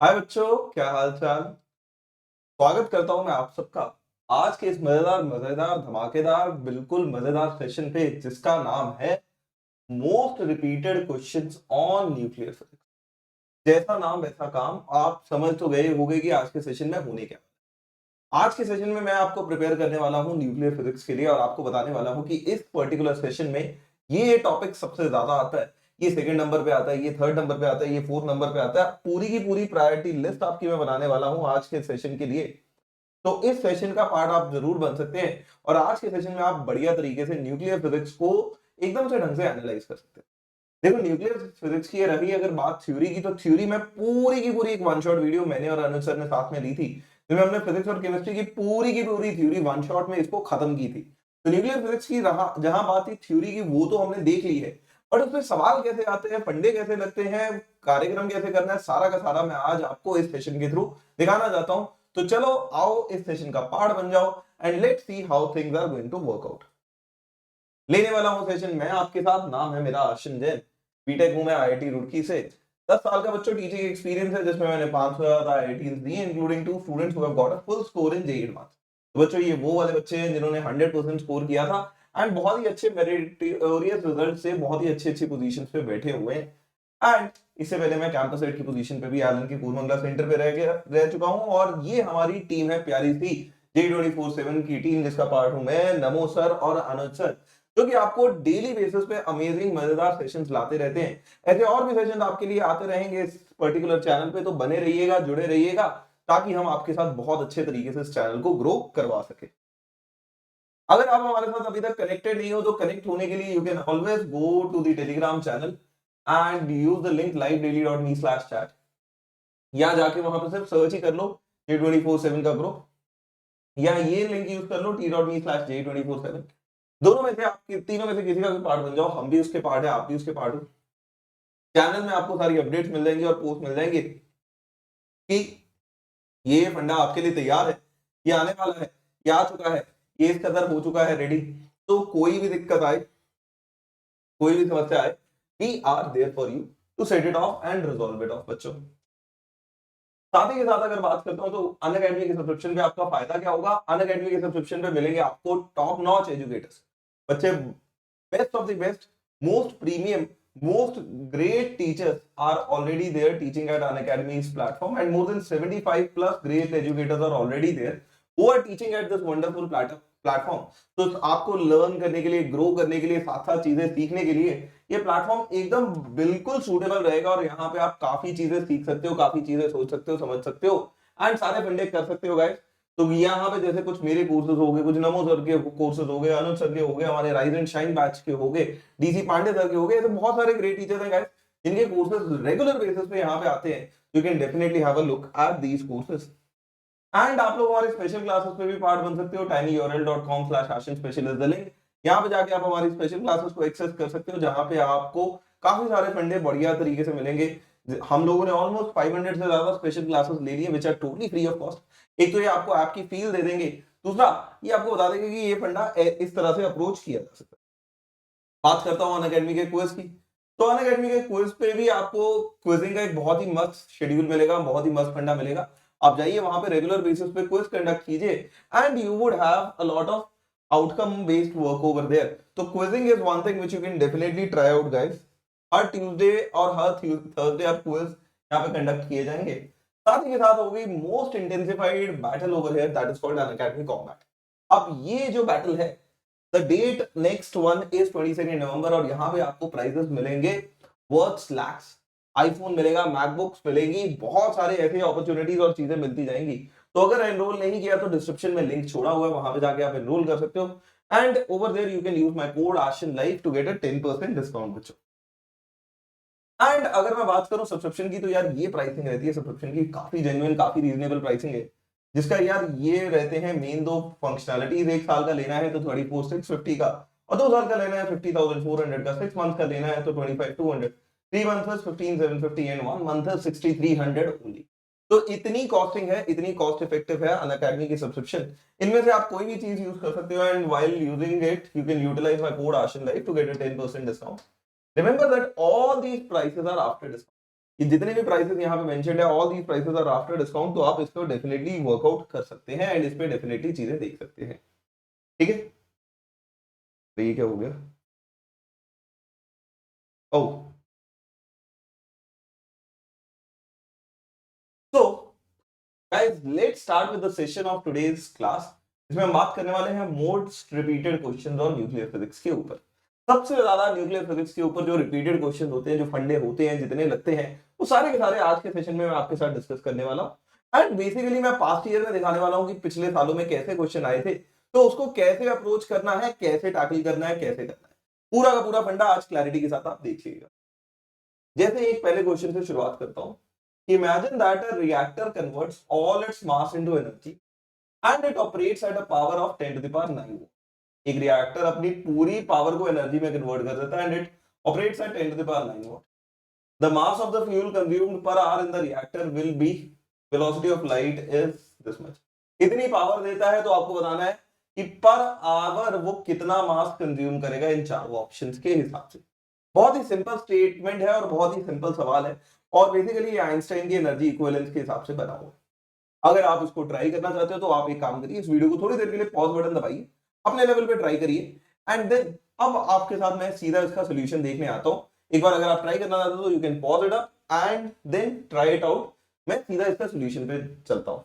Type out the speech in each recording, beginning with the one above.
हाय बच्चों, क्या हाल चाल। स्वागत करता हूं मैं आप सबका आज के इस मजेदार मजेदार धमाकेदार बिल्कुल मजेदार सेशन पे, जिसका नाम है most repeated questions on nuclear physics. जैसा नाम वैसा काम, आप समझ तो गए होंगे कि आज के सेशन में होने क्या। आज के सेशन में मैं आपको प्रिपेयर करने वाला हूं न्यूक्लियर फिजिक्स के लिए, और आपको बताने वाला हूं कि इस पर्टिकुलर सेशन में ये टॉपिक सबसे ज्यादा आता है, ये सेकंड नंबर पे आता है, ये थर्ड नंबर पे आता है, ये फोर्थ नंबर पे आता है। पूरी की पूरी प्रायोरिटी लिस्ट आपकी मैं बनाने वाला हूं आज के सेशन के लिए। तो इस सेशन का पार्ट आप जरूर बन सकते हैं, और आज के सेशन में आप बढ़िया तरीके से न्यूक्लियर फिजिक्स को एकदम से ढंग से एनालाइज कर सकते हैं। देखो, न्यूक्लियर फिजिक्स की रही अगर बात थ्योरी की, तो थ्योरी में पूरी की पूरी एक वन शॉट वीडियो मैंने और अनुज सर ने साथ में ली थी, जिसमें हमने फिजिक्स और केमिस्ट्री की पूरी थ्योरी वन शॉट में इसको खत्म की थी। तो न्यूक्लियर फिजिक्स की रहा जहां बात थी थ्योरी की, वो तो हमने देख ली है, बट उसमें सवाल कैसे आते हैं, फंडे कैसे लगते हैं, कार्यक्रम कैसे करना है, सारा का सारा मैं आज आपको इस सेशन के थ्रू दिखाना चाहता हूं। तो चलो आओ इस सेशन का पार्ट बन जाओ, and let's see how things are going to work out. लेने वाला हूं सेशन मैं आपके साथ, नाम है मेरा आशिन जैन, बीटेक हूं मैं आईआईटी रुड़की से। 10 साल का बच्चों टीचिंग एक्सपीरियंस है, जिसमें मैंने 500 ज्यादा आईआईटीज दिए, including 2 students who have got a full score in JEE advance. तो बच्चों, ये वो वाले बच्चे हैं जिन्होंने 100% स्कोर किया था, एंड बहुत ही अच्छे मेरिटोरियस रिजल्ट से बहुत ही अच्छी अच्छी पोजीशंस पे बैठे हुए हैं। एंड इससे पहले मैं कैंपस एड की पोजीशन पे भी एलन की कूरमंगला सेंटर पे रह चुका हूं, और ये हमारी टीम है प्यारी सी J24/7 की टीम, जिसका पार्ट हूं मैं, नमो सर और अनुज सर, जो कि आपको डेली बेसिस पे अमेजिंग मजेदार सेशंस लाते रहते हैं। ऐसे और भी सेशंस आपके लिए आते रहेंगे इस पर्टिकुलर चैनल पे, तो बने रहिएगा, जुड़े रहिएगा, ताकि हम आपके साथ बहुत अच्छे तरीके से इस चैनल को ग्रो करवा सके। अगर आप हमारे साथ अभी तक कनेक्टेड नहीं हो, तो कनेक्ट होने के लिए you can always go to the Telegram channel and use the link livedaily.me/chat, या जाके वहां पे सिर्फ सर्च ही कर लो J24/7 का ग्रुप, या ये लिंक यूज कर लो t.me/J24/7। दोनों में से आपके तीनों में से किसी का भी पार्ट बन जाओ, हम भी उसके पार्ट है, आप भी उसके पार्ट हो। चैनल में आपको सारी अपडेट्स मिल जाएंगी और पोस्ट मिल जाएंगे कि ये फंडा आपके लिए तैयार है, ये आने वाला है, ये आ चुका है, ये इस कदर हो चुका है रेडी। तो कोई भी दिक्कत आए, कोई भी समस्या आए, we are there for you to set it off and resolve it off बच्चों। साथ ही के साथ अगर बात करता हूं, तो अनअकैडमी के सब्सक्रिप्शन पे आपका फायदा क्या होगा। अनअकैडमी के सब्सक्रिप्शन पे मिलेंगे आपको टॉप नॉच एजुकेटर्स, बच्चे, best of the best, most premium, most great teachers are already there teaching at Unacademy's platform, and more than 75 plus great educators are already there who are teaching at this wonderful platform. तो आपको learn करने के लिए, grow करने के लिए, साथ साथ चीजें सीखने के लिए ये प्लेटफॉर्म एकदम बिल्कुल सूटेबल रहेगा, और यहाँ पे आप काफी चीजें सीख सकते हो, काफी चीजें सोच सकते हो, समझ सकते हो, एंड सारे फंडे कर सकते हो गाइस। तो यहाँ पे जैसे कुछ मेरे कोर्सेज हो गए, कुछ नमो सर के कोर्सेज हो गए, अनुज सर के हो गए, हमारे राइज एंड शाइन बैच के हो गए, डीसी पांडे सर के हो गए, तो बहुत सारे ग्रेट टीचर्स हैं गाइस, जिनके कोर्सेज रेगुलर बेसिस पे यहाँ पे आते हैं। You can definitely have a look at these courses, and आप लोग हमारे स्पेशल क्लासेस पे भी पार्ट बन सकते हो। tinyurl.com/ashinspecial is the link. यहाँ पे जाके आप हमारी स्पेशल क्लासेस को एक्सेस कर सकते हो, जहां पे आपको काफी सारे फंडे बढ़िया तरीके से मिलेंगे। हम लोगों ने ऑलमोस्ट 500 से ज्यादा स्पेशल क्लासेस ले लिए, which are totally free of cost. एक तो ये आपको ऐप की फील दे देंगे, दूसरा ये आपको बता देंगे कि ये फंडा इस तरह से अप्रोच किया जा सकता है। बात करता हूँ अनअकैडमी के क्विज की, तो अनअकैडमी के क्विज पे भी आपको क्विजिंग का एक बहुत ही मस्त शेड्यूल मिलेगा, बहुत ही मस्त फंडा मिलेगा। आप जाइए वहां पे रेगुलर बेसिस पे क्विज कंडक्ट कीजिए, and you would have a lot of outcome based work over there. तो quizzing is one thing which you can definitely try out guys. हर ट्यूसडे और हर थर्सडे आप क्विज यहाँ पे कंडक्ट किए जाएंगे। साथ ही के साथ होगी most intensified battle over here, that is called Unacademy combat. अब ये जो बैटल है, the date next one is 22 November, और यहाँ पे आपको प्राइजेस मिलेंगे वर्थ लैक्स। आईफोन मिलेगा, मैकबुक्स मिलेगी, बहुत सारे ऐसे अपॉर्चुनिटीज और चीजें मिलती जाएंगी। तो अगर एनरोल नहीं किया तो डिस्क्रिप्शन में लिंक छोड़ा हुआ है, वहां पे जाके आप एनरोल कर सकते हो, and over there you can use my code Ashin life to get a 10% discount बच्चों। एंड अगर मैं बात करूं सब्सक्रिप्शन की, तो यार ये प्राइसिंग रहती है सब्सक्रिप्शन की, काफी जेन्युइन, काफी रीजनेबल प्राइसिंग है, जिसका यार ये रहते हैं मेन दो फंक्शनैलिटीज। एक साल का लेना है तो 34,650 का, और 2 साल का लेना है 50,400 का, 6 मंथ का लेना है तो 25,200, 3 मंथ 15,750, एंड 1 मंथ 6,300 ओनली। तो इतनी कॉस्टिंग है, इतनी कॉस्ट इफेक्टिव है अनअकैडमी की सब्सक्रिप्शन। इनमें से आप कोई भी चीज यूज कर सकते हो, and while using it you can utilize my code Ashin life to get a 10% discount. Remember that all these prices are after discount. कि जितने भी प्राइसेस यहाँ पे मेंशन्ड है, all these prices are after discount, तो आप इस पे डेफिनेटली वर्कआउट कर सकते हैं एंड इस पे डेफिनेटली चीजें देख सकते हैं। ठीक है, तो ये क्या हो गया? Oh, so guys let's start with the session of today's class. इसमें हम बात करने वाले हैं most repeated questions on nuclear physics के ऊपर। सबसे ज्यादा न्यूक्लियर फिजिक्स के ऊपर जो रिपीटेड क्वेश्चन होते हैं, जो फंडे होते हैं, जितने लगते हैं, वो सारे के सारे आज के सेशन में मैं आपके साथ डिस्कस करने वाला हूँ। एंड बेसिकली मैं पास्ट ईयर में दिखाने वाला हूँ कि पिछले सालों में कैसे क्वेश्चन आए थे, तो उसको कैसे अप्रोच करना है, कैसे टैकल करना है, कैसे करना है, पूरा का पूरा फंडा आज क्लैरिटी के साथ आप देखिएगा। जैसे एक पहले क्वेश्चन से शुरुआत करता हूं। Imagine that a reactor converts all its mass into energy and it operates at a power of 10 to the power 9 volt. एक रिएक्टर अपनी पूरी पावर को एनर्जी में कन्वर्ट कर देता है and it operates at 10 to the power 9 volt. The mass of the fuel consumed per hour in the reactor will be velocity of light is this much. इतनी power देता है तो आपको बताना है कि पर आवर वो कितना मास कंज्यूम करेगा इन चारों ऑप्शंस के हिसाब से। बहुत ही सिंपल स्टेटमेंट है और बहुत ही सिंपल सवाल है, और बेसिकली आइंस्टाइन की एनर्जी इक्विवेलेंस के हिसाब से बना हुआ है। अगर आप इसको ट्राई करना चाहते हो तो आप एक काम करिए, इस वीडियो को थोड़ी देर के लिए पॉज बटन दबाइए, अपने लेवल पे ट्राई करिए एंड देन अब आपके साथ मैं सीधा इसका सोल्यूशन देखने आता हूं। एक बार अगर आप ट्राई करना चाहते हो तो you can pause it up and then try it out. मैं सीधा इसका सोल्यूशन पे चलता हूं।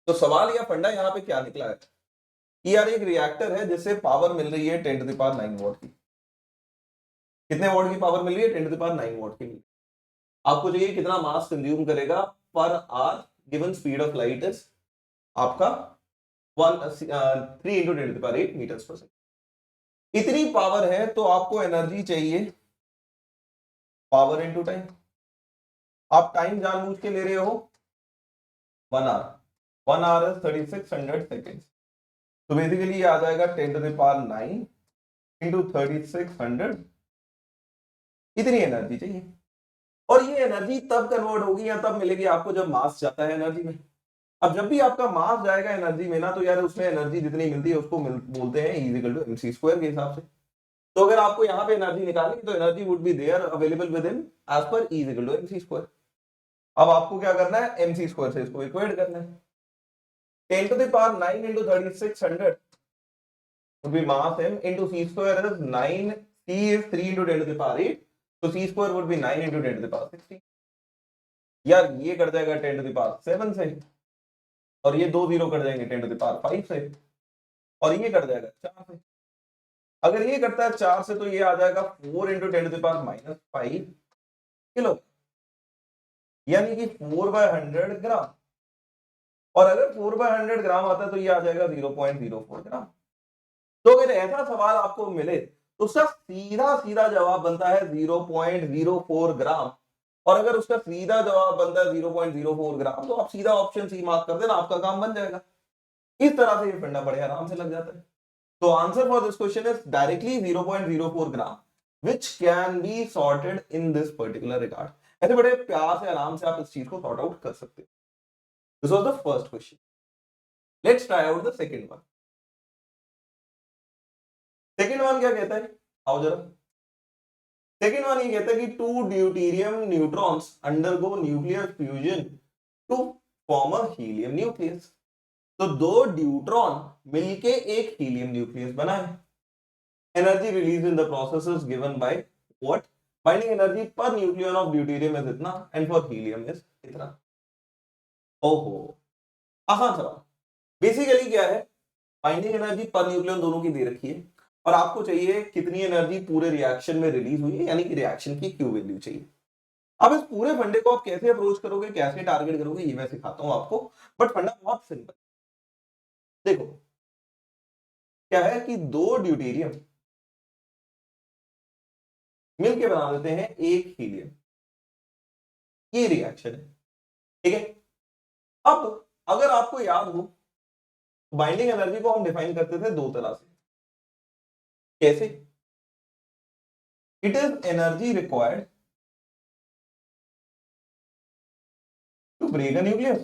तो सवाल या फंडा यहाँ पे क्या निकला है कि यार एक रिएक्टर है जिससे पावर मिल रही है 10 टू द पावर 9 वॉट की। कितने वॉट की पावर मिल रही है? 10 टू द पावर 9 वॉट की। आपको चाहिए कितना मास कंज्यूम करेगा per hour, given speed of light is आपका 3 into 10 to the power 8 metres per second. इतनी पावर है तो आपको एनर्जी चाहिए पावर इंटू टाइम। आप टाइम जानबूझ के ले रहे हो 1 आवर। 1 hour is 3600 second. तो बेसिकली आ जाएगा 10 टू द पावर 9 इंटू 3600। इतनी एनर्जी चाहिए, और ये एनर्जी तब कन्वर्ट होगी या तब मिलेगी आपको जब मास जाता है एनर्जी में। अब जब भी आपका मास जाएगा एनर्जी में ना, तो यार उसमें एनर्जी जितनी मिलती है उसको बोलते हैं E equal to mc square के हिसाब से। तो अगर आपको यहाँ पे एनर्जी निकालनी तो energy would be there available within as per E equal to mc square. अब आपको क्या करना है? mc स्क्वायर से इसको इक्वेट करना है। 10 to the power 9 into 3600 would be mass m into c square is 9, c is 3 into 10 to the power 8, so c square would be 9 into 10 to the power 16। यार ये कट जाएगा 10 to the power 7 से, और ये दो zero cut जाएंगे 10 to the power 5 से, और ये कट जाएगा 4 से। अगर ये कटता है 4 से तो ये आ जाएगा 4 into 10 to the power -5 kilo, यानी कि 4/100 ग्राम। और अगर 4/100 ग्राम आता है तो ये आ जाएगा 0.04 ग्राम। तो अगर ऐसा सवाल आपको मिले तो उसका सीधा सीधा जवाब बनता है 0.04 ग्राम। और अगर उसका सीधा जवाब बनता है 0.04 ग्राम तो आप सीधा ऑप्शन सी मार्क कर देना, आपका काम बन जाएगा। इस तरह से ये फंडा बड़े आराम से लग जाता है। तो answer for this question is directly 0.04 gram which can be sorted in this particular regard. ऐसे बड़े प्यार से आराम से आप इस चीज को सॉर्ट आउट कर सकते हो। This was the first question. Let's try out the second one. Second one क्या कहता है, आओ जरा। सेकंड वन ये कहता है कि two deuterium neutrons undergo nuclear fusion to form a helium nucleus. तो दो ड्यूट्रॉन मिलके एक हीलियम न्यूक्लियस बना है। Energy release in the process is given by what? Binding energy per nucleon of deuterium is इतना एंड फॉर हीलियम इज इतना। ओहो, आसान सवाल। बेसिकली क्या है, बाइंडिंग एनर्जी पर न्यूक्लियन दोनों की दे रखी है, और आपको चाहिए कितनी एनर्जी पूरे रिएक्शन में रिलीज हुई है, यानी कि रिएक्शन की क्यू वैल्यू चाहिए। अब इस पूरे फंडे को आप कैसे अप्रोच करोगे, कैसे टारगेट करोगे, ये मैं सिखाता हूं आपको। बट फंडा बहुत सिंपल। देखो क्या है कि दो ड्यूटेरियम मिलके बना देते हैं एक हीलियम। ये रिएक्शन है, ठीक है। अब अगर आपको याद हो, बाइंडिंग एनर्जी को हम डिफाइन करते थे दो तरह से। कैसे? It is energy required to break a nucleus.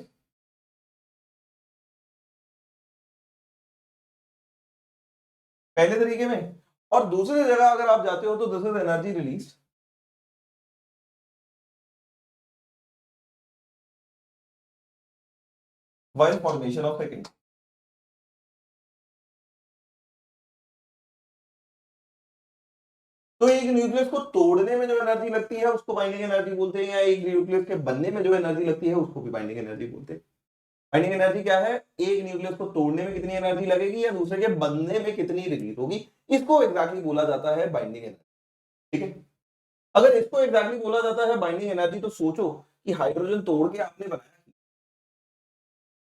पहले तरीके में। और दूसरी जगह अगर आप जाते हो तो this is energy release while formation of second. तो एक न्यूक्लियस को तोड़ने में जो एनर्जी लगती है उसको बाइंडिंग एनर्जी बोलते हैं, या एक न्यूक्लियस के बनने में जो एनर्जी लगती है उसको भी बाइंडिंग एनर्जी बोलते हैं। बाइंडिंग एनर्जी क्या है? एक न्यूक्लियस को तोड़ने में कितनी एनर्जी लगेगी या दूसरे के बनने में कितनी रिलीज होगी, इसको एग्जैक्टली बोला जाता है बाइंडिंग एनर्जी। ठीक है, अगर इसको एग्जैक्टली बोला जाता है बाइंडिंग एनर्जी, तो सोचो कि हाइड्रोजन तोड़ के आपने बनाया,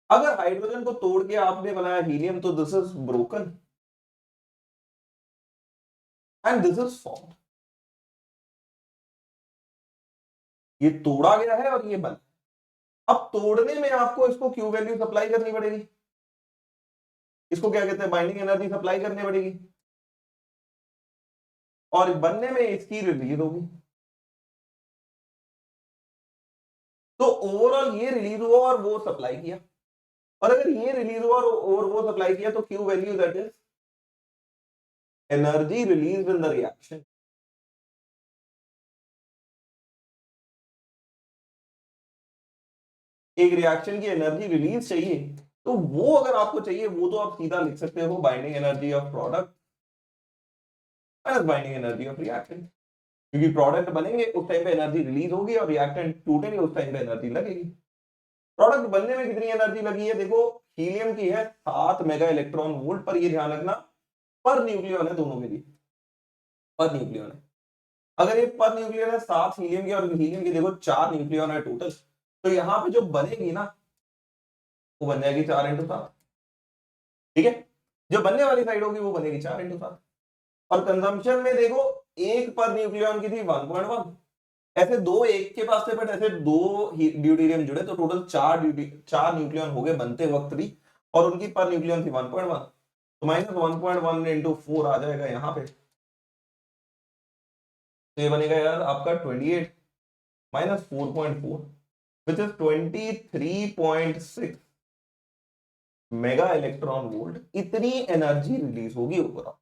अगर हाइड्रोजन को तोड़ के आपने बनाया हीलियम, तो this is broken and this is form. ये तोड़ा गया है और ये बना। अब तोड़ने में आपको इसको क्यू वैल्यू सप्लाई करनी पड़ेगी, इसको क्या कहते हैं, बाइंडिंग एनर्जी सप्लाई करनी पड़ेगी, और बनने में इसकी रिलीज होगी। तो ओवरऑल ये रिलीज हुआ और वो सप्लाई किया, और अगर ये रिलीज हुआ और वो सप्लाई किया, तो Q value that is energy release in the reaction. एक रिएक्शन की एनर्जी रिलीज चाहिए, तो वो अगर आपको चाहिए, वो तो आप सीधा लिख सकते हो binding energy of product minus binding energy of reactant, क्योंकि प्रोडक्ट बनेंगे उस टाइम पे एनर्जी रिलीज होगी और रिएक्टेंट टूटेंगे उस टाइम पे एनर्जी लगेगी। प्रोडक्ट बनने में कितनी एनर्जी लगी है? देखो, हीलियम की है 7 मेगा इलेक्ट्रॉन वोल्ट, पर ये ध्यान रखना पर न्यूक्लियन है, दोनों के लिए पर न्यूक्लियन है। अगर ये पर न्यूक्लियन है 7 हीलियम की, और हीलियम की देखो 4 न्यूक्लियन है टोटल, तो यहाँ पे जो बनेगी ना वो बन जाएगी 4x7। ठीक है, जो बनने वाली साइड होगी वो बनेगी 4x7। और कंजम्पशन में देखो, एक पर न्यूक्लियन की थी 1.1, ऐसे दो एक के पास थे, बट ऐसे दो ड्यूटेरियम जुड़े, तो टोटल 4 न्यूक्लियन हो गए बनते वक्त भी, और उनकी पर न्यूक्लियन थी 1.1, तो -1.1 इंटू 4 आ जाएगा यहाँ पे, तो ये बनेगा यार आपका 28 minus 4.4 which is 23.6 mega electron volt. इतनी एनर्जी रिलीज होगी ओवरऑल।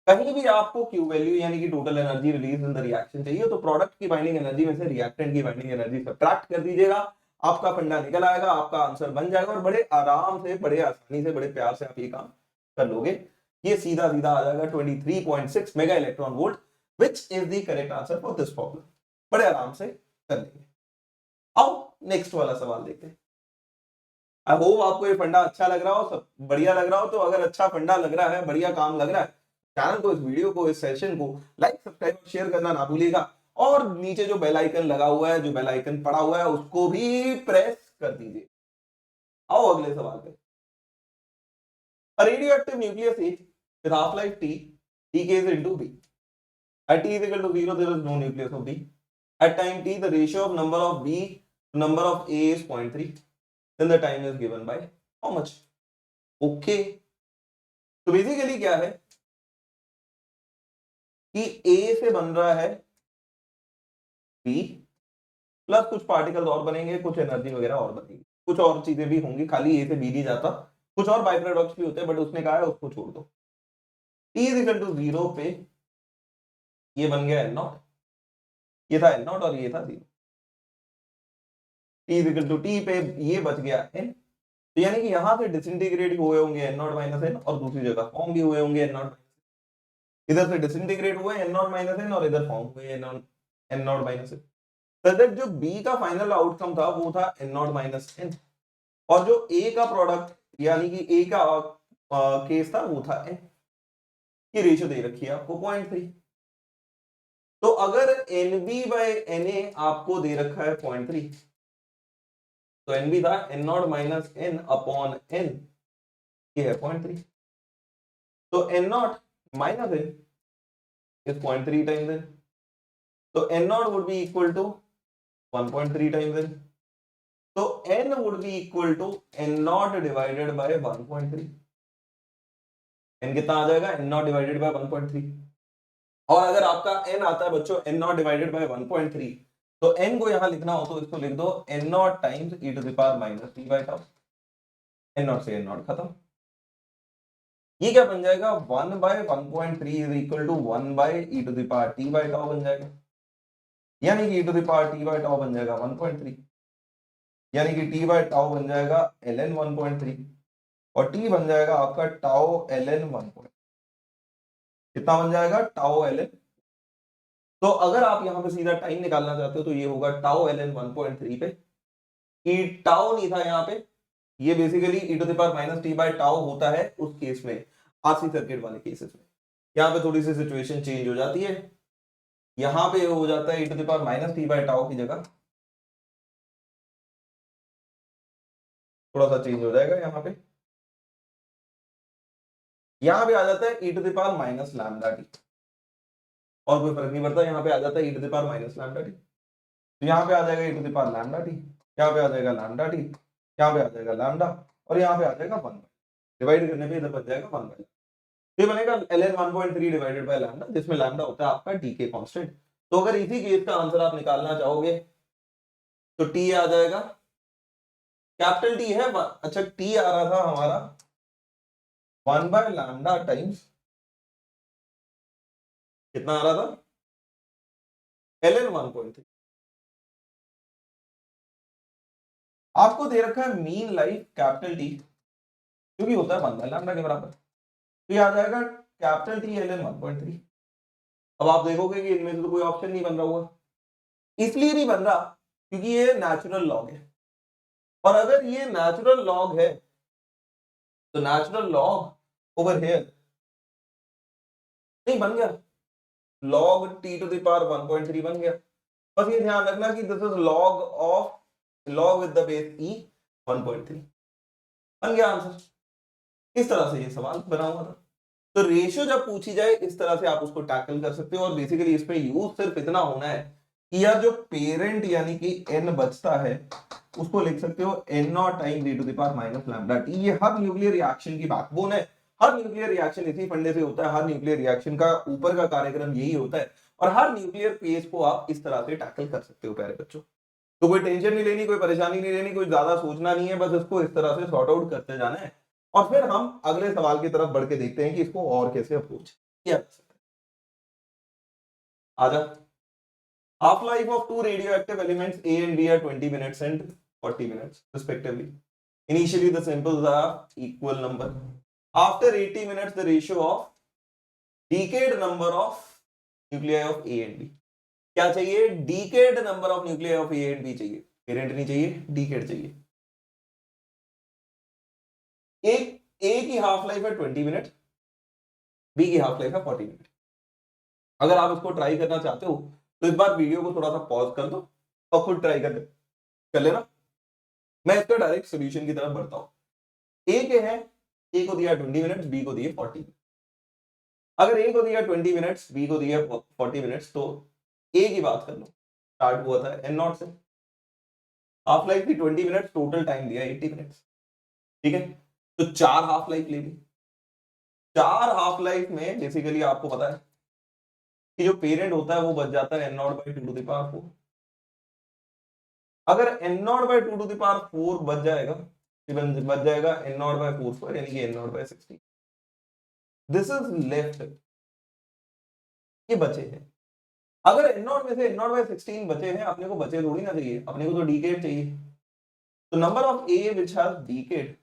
कहीं भी आपको क्यू वैल्यू यानी कि total energy release in the reaction चाहिए, तो प्रोडक्ट की बाइंडिंग एनर्जी में से रिएक्टेंट की बाइंडिंग एनर्जी सब्ट्रैक्ट कर दीजिएगा, आपका फंडा निकल आएगा, आपका आंसर बन जाएगा, और बड़े आराम से, बड़े आसानी से, बड़े प्यार से आप ये काम कर लोगे। ये सीधा सीधा आ जाएगा 23.6 mega electron volt, which is the correct answer for this problem. बड़े आराम से कर लेंगे। आओ नेक्स्ट वाला सवाल देखते हैं। आई होप आपको ये फंडा अच्छा लग रहा हो, सब बढ़िया लग रहा हो। तो अगर अच्छा फंडा लग रहा है, बढ़िया काम लग रहा है, चैनल को, इस वीडियो को, इस सेशन को लाइक, सब्सक्राइब और शेयर करना ना भूलिएगा, और नीचे जो बेल आइकन लगा हुआ है, जो बेल आइकन पड़ा हुआ है, उसको भी प्रेस कर दीजिए। आओ अगले सवाल पे। A radioactive nucleus H with half-life T decays into B. At T is equal to 0, there is no nucleus of B. At time T, the ratio of number of B to number of A is 0.3. Then the time is given by how much? Okay. तो basically क्या है कि A से बन रहा है B, plus कुछ particles और बनेंगे, कुछ एनर्जी वगैरह और बनेगी, कुछ और चीजें भी होंगी, खाली A से B नहीं जाता, कुछ और बाई प्रोडक्ट्स भी होते हैं, बट उसने कहा है उसको छोड़ दो। T is equal to 0 पे ये बन गया N0, ये था N0 और ये था 0। T is equal to T पे ये बच गया N, तो यानी कि यहां से डिसइंटीग्रेट हुए होंगे N0 माइनस N, और दूसरी जगह फॉर्म भी हुए होंगे N0। इधर से डिसइंटीग्रेट हुए N0 माइनस N, और इधर फॉर्म हुए N0 माइनस N। तो दैट जो B का फाइनल आउटकम था वो था N0 माइनस N, और जो A का प्रोडक्ट यानी कि A का केस था वो था N। ये रेशियो दे रखी है आपको 0.3। तो अगर NB बाय NA आपको दे रखा है 0.3, तो NB था N0 minus N upon N, ये है 0.3, तो N0 minus N is 0.3 times N, तो N0 would be equal to 1.3 times N, तो N would be equal to N0 divided by 1.3। N कितना आ जाएगा? N0 divided by 1.3। और अगर आपका N आता है बच्चों N0 divided by 1.3, तो N को यहां लिखना हो तो इसको लिख दो N0 times e to the power minus t by tau। N0 से N0 खत्म। ये क्या बन जाएगा? 1 by 1.3 is equal to 1 by e to the power t by tau बन जाएगा, यानी कि e to the power t by tau बन जाएगा 1.3। यानी कि टी बाय टाउ बन जाएगा ln 1.3 और टी बन जाएगा आपका टाउ ln 1. कितना बन जाएगा? Tau ln. तो अगर आप यहां पे सीधा टाइम निकालना चाहते हो तो ये होगा टाउ ln 1.3 पे, कि टाउ नहीं था यहाँ पे, ये basically e to the power minus t by tau होता है उस केस में, आरसी सर्किट वाले केसेस में. यहाँ पे थोड़ी सी सिचुएशन चेंज हो जाती है, यहाँ पे हो जाता है e to the power minus t by tau की जगह थोड़ा सा चेंज हो जाएगा, यहाँ पे आ जाता है e to the power minus lambda t, और कोई फर्क नहीं पड़ता, यहाँ पे आ जाता है e to the power minus lambda t. तो यहाँ पे आ जाएगा e to the power lambda t, यहाँ पे आ जाएगा लैम्डा टी, यहाँ पे आ जाएगा लैम्डा, और यहाँ पे आ जाएगा 1 डिवाइड करने पे इधर बच जाएगा 1. ये बनेगा ln 1.3 डिवाइडेड बाय लैम्डा, जिसमें लैम्डा होता है आपका डी के कांस्टेंट. तो अगर इसी केस का आंसर आप निकालना चाहोगे तो टी आ जाएगा, कैपिटल टी है, अच्छा टी आ रहा था हमारा 1 बाय लैम्डा टाइम्स, कितना आ रहा था? ln 1.3. आपको दे रखा है मीन लाइफ कैपिटल टी, क्योंकि होता है 1 बाय लैम्डा के बराबर, तो ये आ जाएगा कैपिटल टी ln 1.3. अब आप देखोगे कि इनमें से तो कोई ऑप्शन नहीं बन रहा हुआ, इसलिए नहीं बन रहा क्योंकि ये नेचुरल लॉग है, और अगर ये नेचुरल लॉग है तो नेचुरल लॉग ओवर हियर नहीं बन गया, log t to the power 1.3 बन गया. बस ये ध्यान रखना कि this is log of log with the base e 1.3, बन गया आंसर. इस तरह से ये सवाल बना हुआ था. तो रेशियो जब पूछी जाए इस तरह से आप उसको टैकल कर सकते हो, और बेसिकली इसमें यूज सिर्फ इतना होना है कि यार जो पेरेंट यानी कि n बचता है उसको लिख सकते हो n naught time e to the power minus lambda t. ये हर न्यूक्लियर रिएक्शन की बैकबोन है, हर न्यूक्लियर रिएक्शन इसी फंडे से होता है, हर न्यूक्लियर रिएक्शन का ऊपर का कार्यक्रम यही होता है, और हर न्यूक्लियर फेज को आप इस तरह से टैकल कर सकते हो प्यारे बच्चों. तो कोई टेंशन नहीं लेनी, कोई परेशानी नहीं लेनी, कोई ज्यादा सोचना नहीं है, बस इसको इस तरह से सॉर्ट आउट करते जाना है, और फिर हम अगले सवाल की तरफ बढ़ के देखते हैं कि इसको और कैसे अप्रोच किया जा सकता है. आजा. Half life of two radioactive elements A and B are 20 minutes and 40 minutes respectively. Initially the samples are equal number. After 80 minutes the ratio of decayed number of nuclei of A and B. क्या चाहिए? Decayed number of nuclei of A and B चाहिए, parent नहीं चाहिए, decayed चाहिए. एक A की half life है 20 minute, B की हाफ लाइफ है 40 मिनट. अगर आप इसको ट्राई करना चाहते हो तो इस बार वीडियो को थोड़ा सा पॉज कर दो और खुद ट्राई कर लेना. मैं इसका डायरेक्ट सॉल्यूशन की तरफ बढ़ता हूं. ए के है, ए को दिया 20 मिनट्स, बी को दिए 40. अगर ए को दिया 20 मिनट्स, बी को दिया 40 मिनट्स, तो ए की बात कर लो, स्टार्ट हुआ था एन नॉट से, हाफ लाइफ थी 20 मिनट्स, टोटल टाइम दिया 80 मिनट्स. ठीक है, तो 4 हाफ लाइफ ले ली. 4 हाफ लाइफ में बेसिकली आपको पता है कि जो पेरेंट होता है वो बच जाता है N naught by 2 to the power 4. अगर n naught by 2 to the power 4 बच जाएगा, बच जाएगा एन नॉट बाई 4 स्क्वायर, यानी कि n naught by 16. This is left, ये बचे हैं. अगर एन नॉट में से एन नॉट बाई 16 बचे हैं, अपने को बचे थोड़ी ना चाहिए, अपने को तो डीकेड चाहिए. तो number of a which has decayed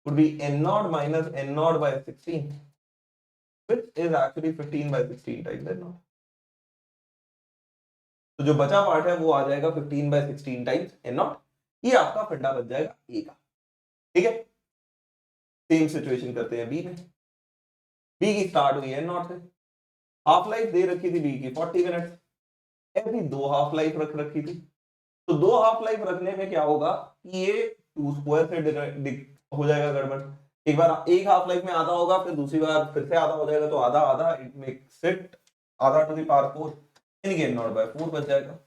would be n naught minus n naught by 16, which is actually 15 by 16 times n naught. तो जो बचा पार्ट है वो आ जाएगा 15 by 16 टाइम्स n naught. ये आपका फंडा बच जाएगा ए का. ठीक है, सेम सिचुएशन करते हैं बी में. बी की स्टार्ट हुई है नॉट से, हाफ लाइफ दे रखी थी बी की 40 मिनट्स, ऐसी 2 हाफ लाइफ रख रखी थी. तो 2 हाफ लाइफ रखने में क्या होगा कि ये 2 स्क्वायर से हो जाएगा गड़बड़. एक बार एक हाफ लाइफ में आधा होगा, फिर दूसरी बार फिर से आधा हो जाएगा, तो आधा आधा इट मेक्स इट आधा टू द पावर 4, यानी कि नॉट बाय 4 बच जाएगा.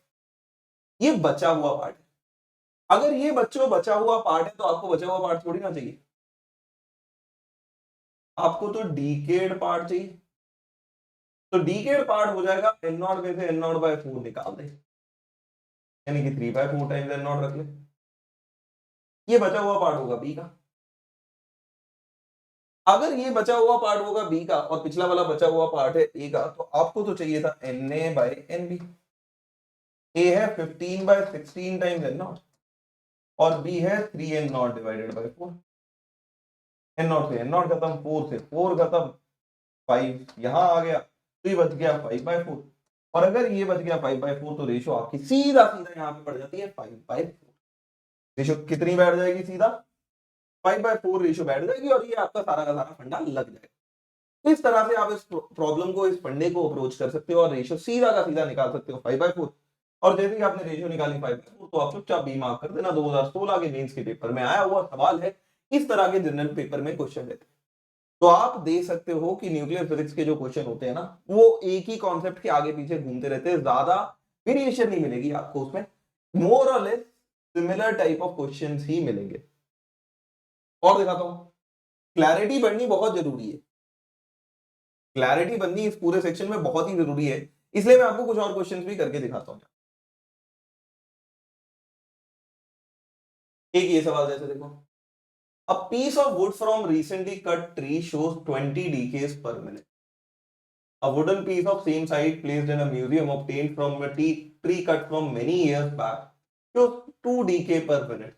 ये बचा हुआ पार्ट है. अगर ये बचा हुआ पार्ट है तो आपको बचा हुआ पार्ट थोड़ी ना चाहिए, आपको तो डीकेड पार्ट चाहिए. तो डीकेड पार्ट हो जाएगा एन नॉट में से एन नॉट बाय 4 निकाल दे, यानी कि 3 बाय 4 टाइम्स एन नॉट रख ले. ये बचा हुआ पार्ट होगा बी का. अगर ये बचा हुआ पार्ट होगा बी का और पिछला वाला बचा हुआ पार्ट है ए का, तो आपको तो चाहिए था N A by N B. A है 15/16 टाइम्स एन नॉट और बी है 3 n naught divided by 4। N naught से एन नॉट खत्म, 4 से 4 खत्म, 5 यहां आ गया तो ये बच गया 5/4। और अगर ये बच गया 5/4 तो रेशो आपकी सीधा सीधा यहाँ पे पड़ जाती है 5/4। रेशो कितनी बैठ जाएगी? सीधा 5/4 रेशो बैठ जाएगी और ये आपका सारा का सारा फंडा लग जाएगा। इस तरह से आप इस प्रॉब्लम को, इस फंडे को अप्रोच कर सकते हो और रेशो सीधा का सीधा निकाल सकते हो 5/4। और जैसे ही आपने रेशो निकाली 5/4 तो आप चुपचाप बी मार्क कर देना। 2016 के मेंस के पेपर में आया हुआ सवाल है, इस तरह के जनरल पेपर में क्वेश्चन रहते हैं। तो आप देख सकते हो कि न्यूक्लियर फिजिक्स के जो क्वेश्चन होते हैं ना, वो एक ही कॉन्सेप्ट के आगे पीछे घूमते रहते हैं, ज्यादा वेरिएशन नहीं मिलेगी आपको उसमें, मोर और less similar type of questions ही मिलेंगे। और दिखाता हूं, क्लैरिटी बढ़नी बहुत जरूरी है, क्लैरिटी बननी इस पूरे सेक्शन में बहुत ही जरूरी है, इसलिए मैं आपको कुछ और क्वेश्चंस भी करके दिखाता हूं। एक ये सवाल जैसे देखो, a piece of wood from recently cut tree shows 20 decays per minute. A wooden piece of same size placed in a museum obtained from a tree cut from many years back shows 2 decay per minute.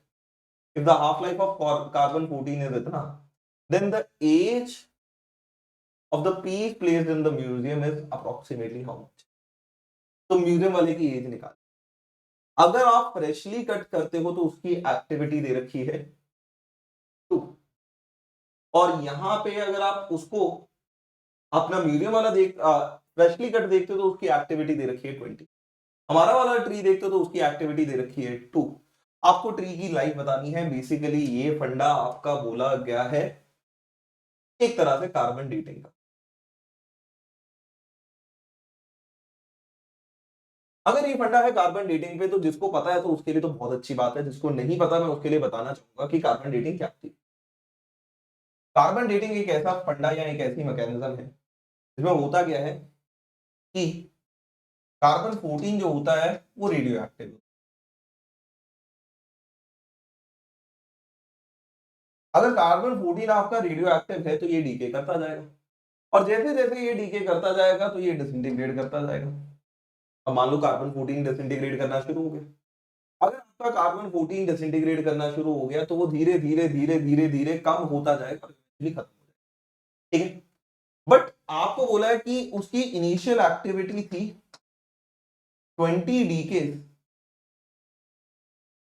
If the half-life of carbon-14 is itna, then the age of the piece placed in the museum is approximately how much? तो museum वाले की as निकाल। अगर आप freshly cut करते हो तो उसकी एक्टिविटी दे रखी है 2, और यहां पे अगर आप उसको अपना म्यूजियम वाला फ्रेशली कट देखते हो तो उसकी एक्टिविटी दे रखी है 20। हमारा वाला ट्री देखते हो तो उसकी एक्टिविटी दे रखी है 2। आपको ट्री की लाइफ बतानी है। बेसिकली ये फंडा आपका बोला गया है एक तरह से कार्बन डेटिंग का। अगर ये फंडा है कार्बन डेटिंग पे तो जिसको पता है तो उसके लिए तो बहुत अच्छी बात है, जिसको नहीं पता मैं उसके लिए बताना चाहूंगा कि कार्बन डेटिंग क्या थी। कार्बन डेटिंग एक ऐसा फंडा या एक ऐसी मैकेनिज्म है जिसमें होता क्या है कि कार्बन 14 जो होता है वो रेडियो एक्टिव होता है। अगर कार्बन 14 आपका रेडियो एक्टिव है तो ये डीके करता जाएगा, और जैसे जैसे ये डीके करता जाएगा तो ये डिसइंटीग्रेट करता जाएगा। अब मान लो कार्बन 14 डिसइंटीग्रेट करना शुरू हो गया। अगर आपका कार्बन 14 डिसइंटीग्रेट करना शुरू हो गया तो वो धीरे धीरे धीरे धीरे धीरे कम होता जाएगा, खत्म हो जाएगा। ठीक है, बट आपको बोला है कि उसकी इनिशियल एक्टिविटी थी 20 डीकेज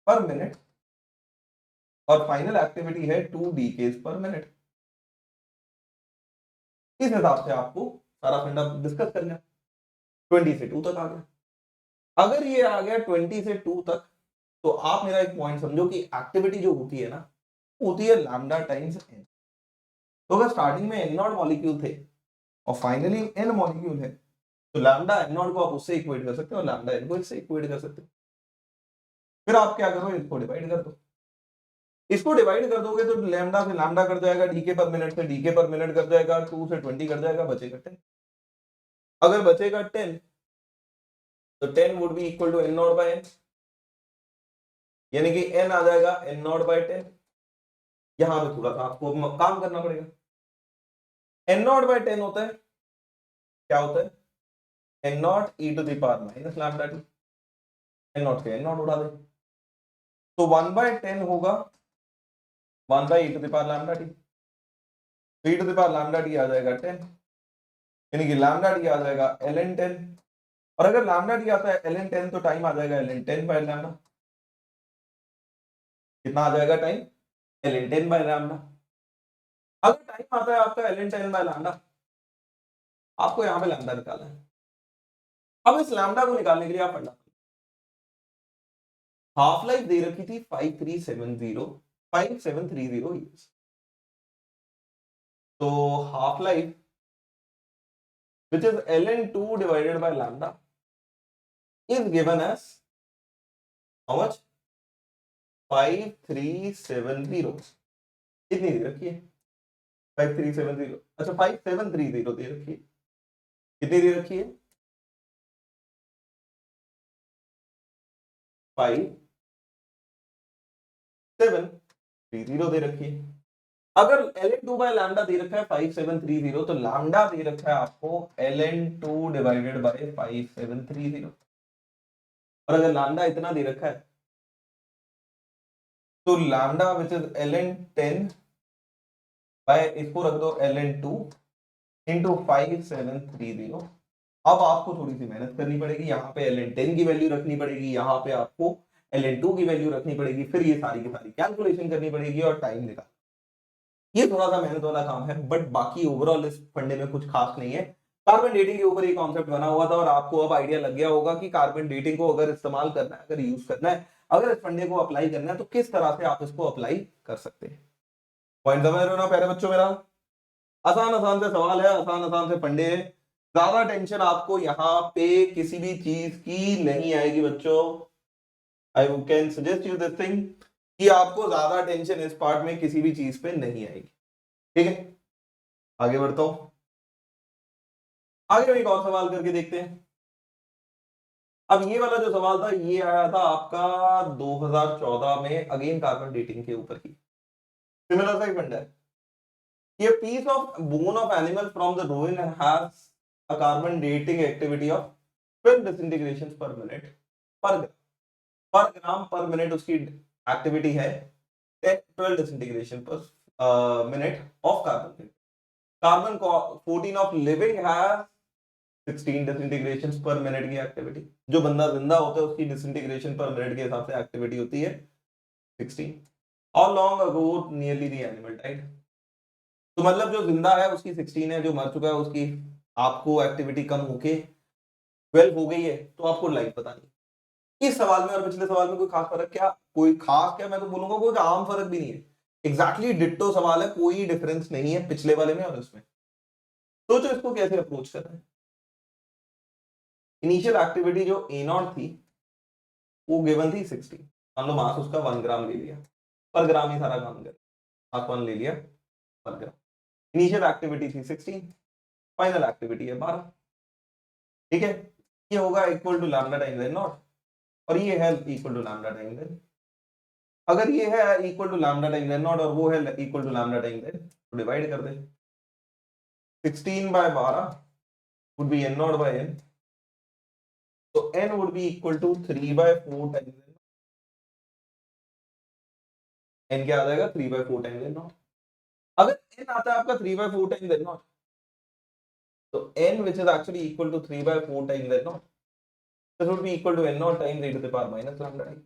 पर मिनट और फाइनल एक्टिविटी है 2 डीकेज पर मिनट। इस हिसाब से आपको सारा फंडा डिस्कस करना है। 20 से 2 तक आ गया। अगर ये आ गया 20 से 2 तक तो आप मेरा एक पॉइंट समझो कि एक्टिविटी जो होती है ना, होती है लैम्डा टाइम्स एन। तो अगर स्टार्टिंग में एन नॉट मॉलिक्यूल थे और फाइनली एन मॉलिक्यूल है तो लैम्डा एन नॉट को आप उससे इक्वेट कर सकते हो और लैम्डा एन को इससे इक्वेट कर सकते हो। फिर आप क्या करो, इसको डिवाइड कर दो। इसको डिवाइड कर दोगे तो लैम्डा से लैम्डा कट जाएगा, डीके पर मिनट से डीके पर मिनट कट जाएगा, 2 से 20 कट जाएगा, बचेगा 10। अगर बचेगा 10 तो 10 would be equal to n naught by n, यानी कि एन आ जाएगा एन नॉट बाय 10। यहां पे थोड़ा सा आपको काम करना पड़ेगा। एन नॉट बाय 10 होता है, क्या होता है, N naught e to the power minus lambda t. N naught से एन नॉट उड़ा दे तो 1/10 होगा 1 by e to the power lambda t. E to the power lambda t आ जाएगा 10, यानी कि लैम्डा टी आ जाएगा ln 10। और अगर लैम्डा टी आता है ln 10 तो टाइम आ जाएगा ln 10 बाय लैम्डा। कितना आ जाएगा टाइम? ln 10 by lambda. अगर टाइम आता है आपका ln 10 बाय लैम्डा, आपको यहां पे लैम्डा निकालना है। अब इस लैम्डा को निकालने के लिए आप फंडा, हाफ लाइफ दे रखी थी 5730 ईयर्स। तो half life which is ln 2 divided by lambda is given as how much? 5370। कितनी दे रखी है? 5370। अच्छा 5730 दे रखी है। कितनी दे रखी है? 5730 दे रखी है। अगर ln 2 बाय लैम्डा दे रखा है 5730 तो लैम्डा दे रखा है आपको ln 2 डिवाइडेड बाय 5730। और अगर लैम्डा इतना दे रखा है तो lambda which is ln 10 by, इसको रख दो ln 2 इंटू 5730। अब आपको थोड़ी सी मेहनत करनी पड़ेगी, यहाँ पे ln 10 की वैल्यू रखनी पड़ेगी, यहाँ पे आपको ln 2 की वैल्यू रखनी पड़ेगी, फिर ये सारी की सारी कैलकुलेशन करनी पड़ेगी और टाइम निकाल, ये थोड़ा सा मेहनत वाला काम है, बट बाकी ओवरऑल इस फंडे में कुछ खास नहीं है। कार्बन डेटिंग के ऊपर ये कॉन्सेप्ट बना हुआ था और आपको अब आइडिया लग गया होगा कि कार्बन डेटिंग को अगर इस्तेमाल करना है, अगर यूज करना है, अगर इस फंडे को अप्लाई करना है तो किस तरह से आप इसको अप्लाई कर सकते हैं। पॉइंट समझ रहे हो ना प्यारे बच्चों मेरा? आसान आसान से सवाल है, आसान आसान से फंडे है, ज्यादा टेंशन आपको यहाँ पे किसी भी चीज की नहीं आएगी बच्चों। I can suggest you this thing कि आपको ज्यादा टेंशन इस पार्ट में किसी भी चीज पे नहीं आएगी। ठीक है, आगे बढ़ता हूं, आगे एक और सवाल करके देखते हैं। अब ये वाला जो सवाल था ये आया था आपका 2014 में, अगेन कार्बन डेटिंग के ऊपर ही, सिमिलर सा ही फंडा है। ये piece of bone of animal from the ruin has a carbon dating activity of 12 disintegrations per minute पर ग्राम पर मिनट, उसकी एक्टिविटी है 12 disintegration per minute of carbon. Carbon 14 of living has 16 disintegration पर minute की activity, जो बंदा जिंदा होता है उसकी डिसइंटीग्रेशन पर मिनट के हिसाब से एक्टिविटी होती है 16। How long ago nearly the animal died, तो मतलब जो जिंदा है उसकी 16 है, जो मर चुका है उसकी आपको एक्टिविटी कम होके 12 हो गई है, तो आपको लाइफ बतानी। इस सवाल में और पिछले सवाल में कोई खास फर्क क्या, कोई खास क्या, मैं तो बोलूंगा कोई आम फर्क भी नहीं है, एग्जैक्टली डिट्टो सवाल है, कोई डिफरेंस नहीं है पिछले वाले में और इसमें। सोचो इसको कैसे अप्रोच करना है। इनिशियल एक्टिविटी जो ए नॉट थी वो गिवन थी 60, मान लो मास उसका 1 ग्राम ले लिया, पर ग्राम ही सारा काम कर, मास 1 ले लिया पर ग्राम। इनिशियल एक्टिविटी थी 16, फाइनल एक्टिविटी है 12। ठीक है, ये होगा equal to lambda times N naught, और ये है equal to lambda times n. अगर ये है equal to lambda times N naught और वो है equal to lambda times n, तो डिवाइड कर दे, 16 by 12 would be n naught by n, तो n would be equal to 3 by 4 times n, n क्या आ जाएगा 3 by 4 times n नॉट। अगर n आता है आपका 3 by 4 times n नॉट, तो n which is actually equal to 3 by 4 times n not, this would be equal to n not times e to the power minus lambda t,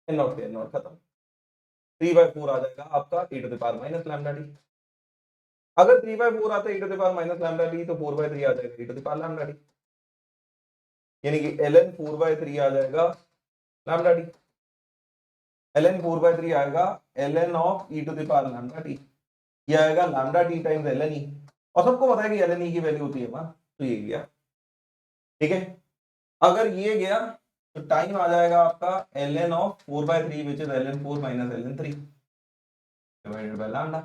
n naught से n not खत्म, 3 by 4 आ जाएगा आपका e to the power minus lambda t। अगर 3 by 4 आता है e to the power minus lambda t, तो 4 by 3 आ जाएगा e to the power lambda t, यानी कि ln 4 by 3 आ जाएगा lambda t, ln 4 by 3 आएगा ln of e to the power lambda t, ये आएगा lambda t times ln e, और सबको पता है कि ln e की वैल्यू होती है वहां, तो ये गया। ठीक है, अगर ये गया तो टाइम आ जाएगा आपका ln of 4 by 3 which is ln 4 minus ln 3 divided by lambda.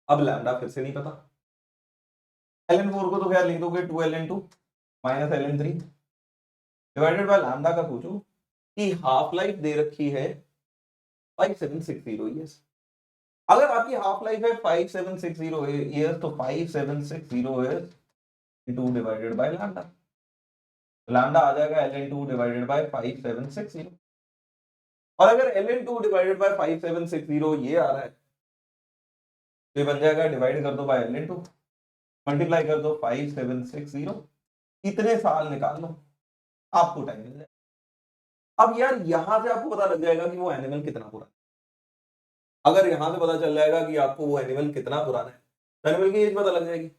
अब लैम्डा फिर से नहीं पता, ln 4 को तो खैर लिख दोगे 2 ln 2 minus ln 3 divided by lambda का सोचो कि हाफ लाइफ दे रखी है 5760 ईयर्स। अगर आपकी हाफ लाइफ है 5760 ईयर्स, तो 5760 years into divided by lambda, lambda आ जाएगा ln2 डिवाइडेड बाय 5760, और अगर ln2 डिवाइडेड बाय 5760 ये आ रहा है, तो ये बन जाएगा डिवाइड कर दो बाय ln2, मल्टीप्लाई कर दो 5760, इतने साल निकाल लो, आपको टाइम मिल जाएगा। अब यार यहां से आपको पता लग जाएगा कि वो एनिमल कितना पुराना है। अगर यहां से पता चल जाएगा कि आपको वो एनिमल कितना पुराना है, तो एनिमल की एज पता लग जाएगी,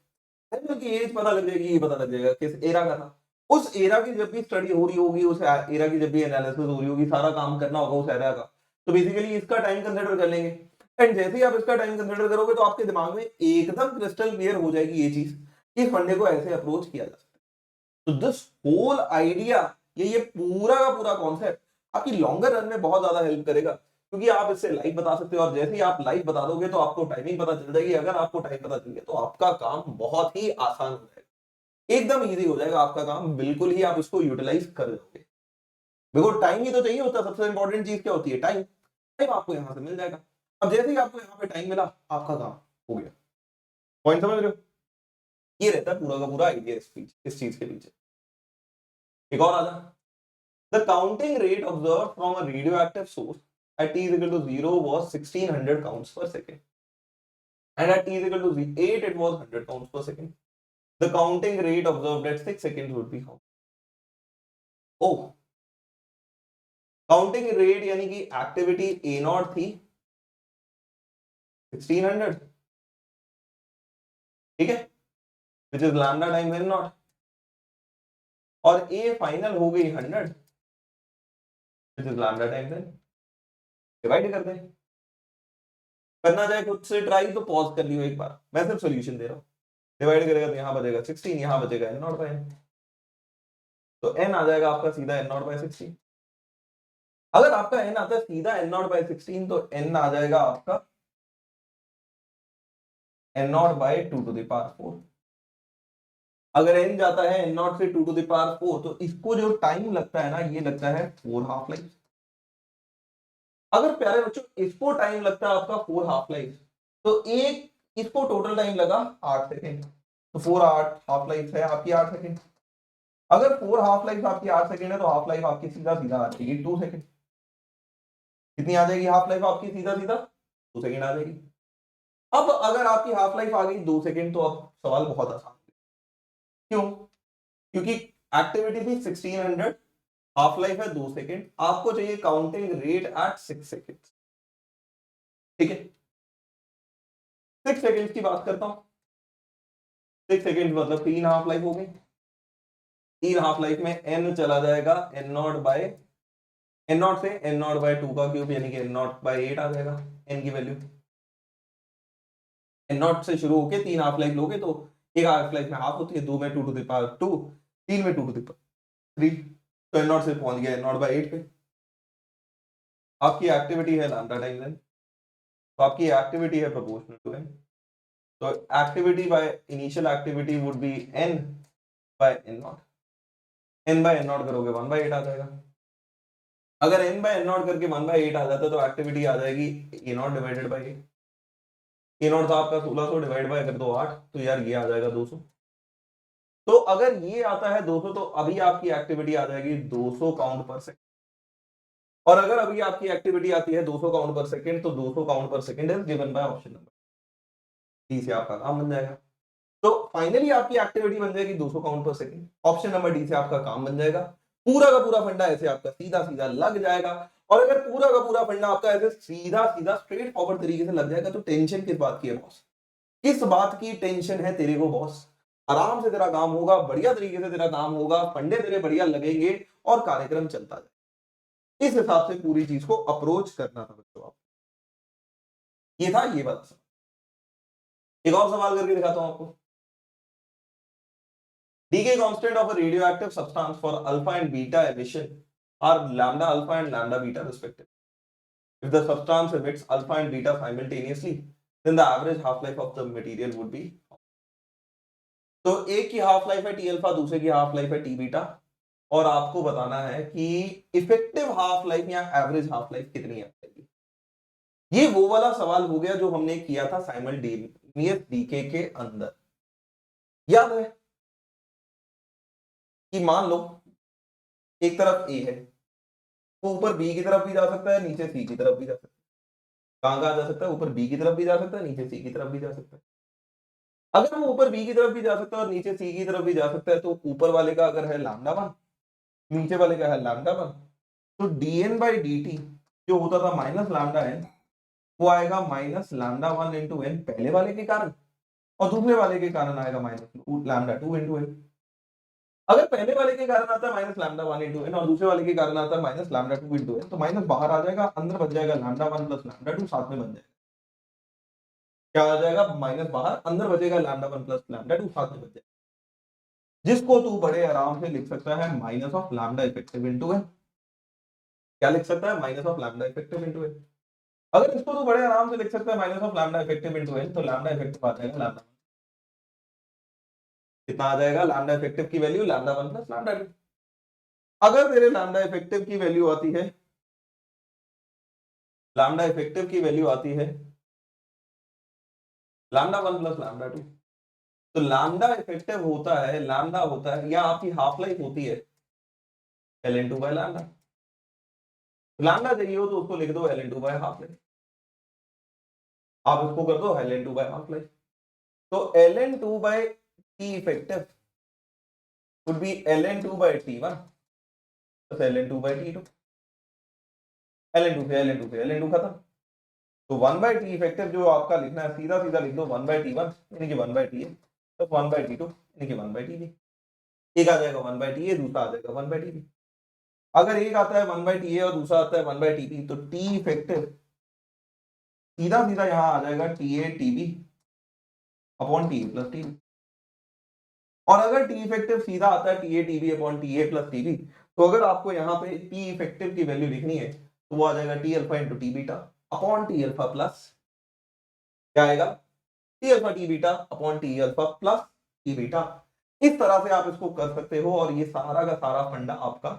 एनिमल की एज पता लग जाएगी, ये पता लग जाएगा किस एरा का था। उस एरा की जब भी स्टडी हो रही होगी, उस एरा की जब भी एनालिसिस हो रही होगी, सारा काम करना होगा उस एरा का, तो बेसिकली इसका टाइम कंसीडर कर लेंगे। एंड जैसे ही आप इसका टाइम कंसीडर करोगे तो आपके दिमाग में एकदम क्रिस्टल क्लियर हो जाएगी ये चीज कि इस फंडे को ऐसे अप्रोच किया जा सकता है। तो दिस होल आइडिया, ये पूरा का पूरा कॉन्सेप्ट आपकी लॉन्गर रन में बहुत ज्यादा हेल्प करेगा, क्योंकि आप इससे लाइव बता सकते हो, और जैसे ही आप लाइव बता दोगे तो आपको टाइमिंग पता चल जाएगी। अगर आपको टाइम पता चल गया तो आपका काम बहुत ही आसान हो जाएगा, एकदम इजी हो जाएगा आपका काम, बिल्कुल ही आप इसको यूटिलाइज कर लोगे। बिकॉज टाइम ही तो चाहिए होता है, सबसे इंपॉर्टेंट चीज क्या होती है, टाइम। टाइम आपको यहां से मिल जाएगा। अब जैसे ही आपको यहाँ पे टाइम मिला, आपका काम हो गया। पॉइंट समझ रहे हो? ये रहता है पूरा का पूरा आइडिया इस चीज के पीछे। एक और आ जा, The counting rate observed from a radioactive source at t is equal to 0 was 1600 counts per second, and at t is equal to 8 it was 100 counts per second. The counting rate observed at 6 seconds would be how? Oh, counting rate यानी कि activity a naught थी 1600, ठीक है, which is lambda times N naught, और a final हो गई 100 which is lambda times n. Divide कर दें, करना चाहे खुद से ट्राई तो पॉज कर लियो एक बार, मैं सिर्फ सॉल्यूशन दे रहा हूं। डिवाइड करेगा तो यहां बचेगा 16, यहां बचेगा एन नॉट बाय एन, तो एन आ जाएगा आपका सीधा एन नॉट बाय 16। अगर आपका एन आता है सीधा एन नॉट बाय 16 तो एन आ जाएगा आपका n naught by 2 to the power 4। अगर n जाता है n नॉट से 2 टू द पावर 4 तो इसको जो टाइम लगता है ना ये लगता है 4 हाफ लाइफ। अगर प्यारे बच्चों इसको टाइम लगता है आपका 4 हाफ लाइफ, तो एक इसको टोटल टाइम लगा 8 सेकेंड, तो 4 8 हाफ लाइफ है आपकी 8 सेकेंड। अगर 4 हाफ लाइफ आपकी 8 सेकेंड है तो हाफ लाइफ आपकी सीधा सीधा आ जाएगी 2 सेकेंड। कितनी आ जाएगी हाफ लाइफ आपकी सीधा सीधा 2 सेकेंड आ जाएगी। अब अगर आपकी हाफ लाइफ आ गई 2 सेकेंड तो अब सवाल बहुत आसान, क्यों? क्योंकि एक्टिविटी थी 1600, हाफ लाइफ है 2 सेकेंड, आपको चाहिए काउंटिंग रेट एट 6 सेकेंड, ठीक है। 6 सेकेंड की बात करता हूं, 6 सेकेंड मतलब 3 हाफ लाइफ हो गई। 3 हाफ लाइफ में n चला जाएगा n naught by n naught से n नॉट बाय 2 का क्यूब यानी कि n नॉट बाय 8 आ जाएगा n की वैल्यू। n नॉट से शुरू होके 3 हाफ लाइफ लोगे तो एक हाफ लाइफ में हाफ होती है, 2 में 2 टू द पावर 2, 3 में 2 टू द पावर 3, तो n नॉट से पहुंच गया n नॉट बाय 8 पे। आपकी एक्टिविटी है लैम्डा टाइम्स n, तो आपकी एक्टिविटी है प्रोपोर्शनल टू n, तो activity by initial activity would be n by n naught, n by n naught करोगे 1 बाय 8 आ जाएगा। अगर n बाय n नॉट करके 1 बाय 8 आ जाता तो एक्टिविटी आ जाएगी a not divided bye 8। a not था आपका 1600 डिवाइड बाय कर दो 8, तो यार ये आ जाएगा 200। तो अगर ये आता है 200 तो अभी आपकी एक्टिविटी आ जाएगी 200 काउंट पर सेकंड, और अगर अभी आपकी एक्टिविटी आती है 200 काउंट पर सेकंड तो 200 काउंट पर second is given by option number D से आपका काम बन जाएगा। तो फाइनली आपकी एक्टिविटी बन जाएगी 200 काउंट पर सेकंड, ऑप्शन नंबर डी से आपका काम बन जाएगा। पूरा का पूरा फंडा ऐसे आपका सीधा सीधा लग जाएगा, और अगर पूरा का पूरा फंडा आपका ऐसे सीधा सीधा स्ट्रेट फॉरवर्ड तरीके से लग जाएगा तो टेंशन किस बात की है बॉस? किस बात की टेंशन है तेरे को बॉस? आराम से तेरा काम होगा, बढ़िया तरीके से तेरा काम होगा, फंडे तेरे बढ़िया लगेंगे और कार्यक्रम चलता जाए। इस हिसाब से पूरी चीज को अप्रोच करना था बच्चों आप। ये था ये बात। एक और सवाल करके दिखाता हूं आपको। decay constant of a radioactive substance for alpha and beta emission are lambda alpha and lambda beta respectively. If the substance emits alpha and beta simultaneously, then the average half life of the material would be, तो एक की half life है T alpha, दूसरे की half life है T beta, और आपको बताना है कि इफेक्टिव हाफ लाइफ या एवरेज हाफ लाइफ कितनी है। ये वो वाला सवाल हो गया जो हमने किया था साइमल्टेनियस डीके के अंदर, याद है कि मान लो एक तरफ ए है, वो ऊपर बी की तरफ भी जा सकता है, नीचे सी की तरफ भी जा सकता है। कहां कहां जा सकता है? ऊपर बी की तरफ भी जा सकता है, नीचे सी की तरफ भी जा सकता है। अगर वो ऊपर बी की तरफ भी जा सकता है और नीचे सी की तरफ भी जा सकता है तो ऊपर वाले का अगर है लैम्डा 1, नीचे वाले का है लैम्डा 1, तो dn बाई dt जो होता था माइनस लैम्डा n, वो आएगा माइनस लैम्डा 1 इंटू n पहले वाले के कारण, और दूसरे वाले के कारण आएगा माइनस लैम्डा 2 इंटू n। अगर पहले वाले के कारण आता है माइनस लैम्डा 1 इंटू n और दूसरे वाले के कारण आता है माइनस लैम्डा 2 इंटू n, तो माइनस बाहर आ जाएगा, अंदर बच जाएगा लैम्डा 1 प्लस लैम्डा 2 साथ में बन जाएगा। क्या आ जाएगा? माइनस बाहर, अंदर बचेगा लैम्डा 1 प्लस लैम्डा 2 साथ में बच जाएगा, जिसको तू बड़े आराम से लिख सकता है minus of lambda effective into n। क्या लिख सकता है? Minus of lambda effective into n। अगर इसको तो बड़े आराम से लिख सकता है minus of lambda effective into n, तो लैम्डा इफेक्टिव आ जाएगा लैम्डा, कितना आ जाएगा? लैम्डा इफेक्टिव की वैल्यू लैम्डा 1 प्लस लैम्डा 2। अगर तेरे लैम्डा इफेक्टिव की वैल्यू आती है, लैम्डा इफेक्टिव की वैल्यू आती है लैम्डा 1 प्लस लैम्डा 2, तो लैम्डा इफेक्टिव होता है, लैम्डा होता है या आपकी हाफ लाइफ होती है ln2 बाय लैम्डा। लैम्डा चाहिए हो तो उसको लिख दो ln2 बाय हाफ लाइफ, आप इसको कर दो ln2 बाय हाफ लाइफ। तो ln2 by t effective would be ln2 by t1 plus ln2 by t2, ln2 से ln2 खत्म। तो 1 by t इफेक्टिव जो आपका लिखना है सीधा सीधा लिख दो 1 by t1 यानी कि 1 by t तो 1 by t2 यानी कि 1 by tb। एक आ जाएगा 1 by ta, दूसरा आ जाएगा 1 by tb। अगर एक आता है 1 by ta और दूसरा आता है 1 by tb, तो t इफेक्टिव सीधा सीधा यहां आ जाएगा ta tb upon ta plus tb। और अगर टी इफेक्टिव सीधा आता है T A TB upon T A plus TB, तो अगर आपको यहाँ पे टी इफेक्टिव की वैल्यू लिखनी है तो वो आ जाएगा T alpha into T beta upon T alpha plus, क्या आएगा, T alpha T beta upon T alpha plus T beta. इस तरह से आप इसको कर सकते हो और ये सारा का सारा फंडा आपका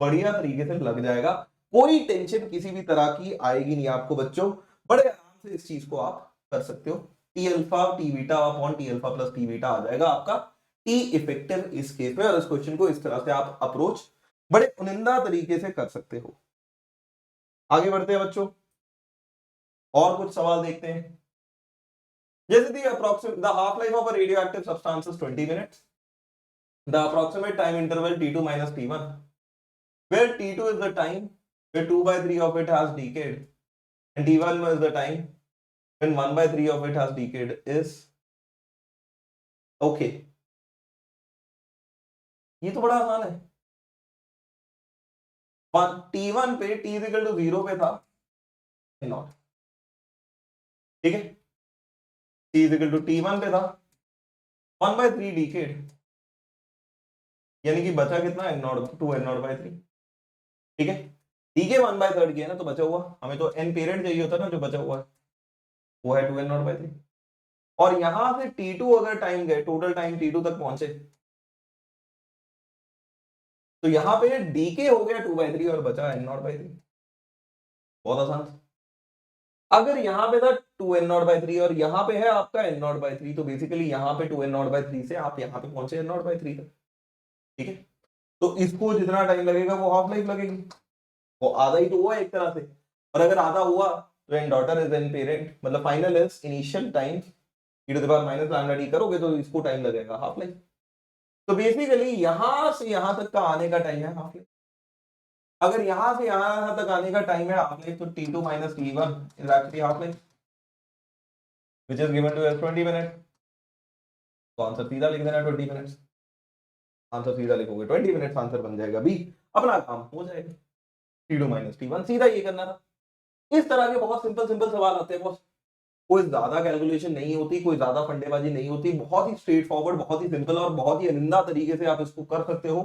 बढ़िया तरीके से लग जाएगा। कोई टेंशन किसी भी तरह की आएगी नहीं आपको बच्चों, बड़े आराम से इस चीज को आप कर सकते हो। T alpha T beta upon T alpha plus T beta आ जाएगा आपका टी इफेक्टिव इस केस में। और इस क्वेश्चन को इस तरह से आप अप्रोच बड़े उनिंदा तरीके से कर सकते हो। आगे बढ़ते हैं बच्चों, और कुछ सवाल देखते हैं। जैसे the approximate the half life of a radioactive substance is 20 minutes, the approximate time interval t2 minus t1, where t2 is the time where 2 by 3 of it has decayed and t1 is the time when 1 by 3 of it has decayed is okay। ये तो बड़ा आसान है। t1 पे t equal to 0 पे था not, ठीक है, t इक्वल टू t1 पे था 1 by 3 decayed, यानी कि बचा कितना n not 2 n not by 3, ठीक है। डीके 1 by 3 किया ना तो बचा हुआ, हमें तो n पेरेंट चाहिए होता ना, जो बचा हुआ है वो है 2 n नॉट by 3। और यहां से t2 अगर टाइम गए, टोटल टाइम t2 तक पहुंचे, तो यहां पे डीके हो गया 2 by 3 और बचा n नॉट by 3। बहुत आसान। अगर यहां पे था 2 n नॉट by 3 और यहां पे है आपका n नॉट by 3, तो बेसिकली यहां पे 2 n नॉट by 3 से आप यहां पे पहुंचे n नॉट by 3 तक, ठीक है। तो इसको जितना टाइम लगेगा वो हाफ लाइफ लगेगी, वो आधा ही तो हुआ एक तरह से। और अगर आधा हुआ तो N daughter is N parent, मतलब final is initial time e to the power minus lambda t करोगे तो इसको टाइम लगेगा हाफ लाइफ। तो बेसिकली यहां से यहां तक का आने का टाइम है हाफ लाइफ। अगर यहां से यहां तक आने का टाइम है हाफ लाइफ, तो t2 minus t1 is actually half life which is given to as 20 minutes। तो आंसर सीधा लिख देना 20 मिनट्स, आंसर सीधा लिखोगे 20 मिनट्स, आंसर बन जाएगा बी, अपना काम हो जाएगा। t2 minus t1 सीधा ये करना था। इस तरह के बहुत सिंपल सिंपल सवाल आते हैं बॉस, कोई ज्यादा कैलकुलेशन नहीं होती, कोई ज्यादा फंडेबाजी नहीं होती, बहुत ही स्ट्रेट फॉरवर्ड, बहुत ही सिंपल और बहुत ही अनिंदा तरीके से आप इसको कर सकते हो।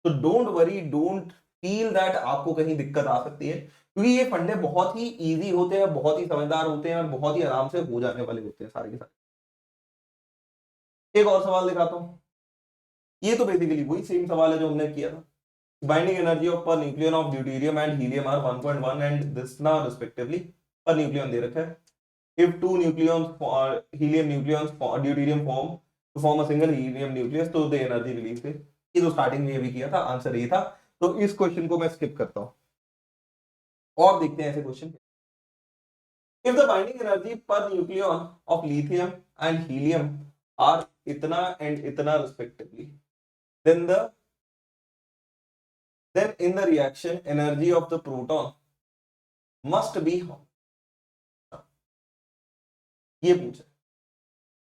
तो don't worry, don't feel that आपको कहीं दिक्कत आ सकती है, क्योंकि ये फंडे बहुत ही इजी होते हैं, बहुत ही समझदार होते हैं और बहुत ही आराम से हो जाने वाले होते हैं सारे के सारे। एक और सवाल दिखाता हूं, ये तो बेसिकली वही सेम सवाल है जो हमने किया था। Binding energy of per nucleon of deuterium and helium are 1.1 and this ना रिस्पेक्टिवली। पर न्यूक्लियन दे रखा है, if two nucleons helium nucleons deuterium form a single helium nucleus, तो the energy released है। ये तो स्टार्टिंग में ये भी किया था, आंसर ये था। तो इस क्वेश्चन को मैं स्किप करता हूं और देखते हैं ऐसे question. if the binding energy per nucleon of lithium and helium are इतना and इतना respectively, then in the reaction energy of the proton must be, ये पूछा।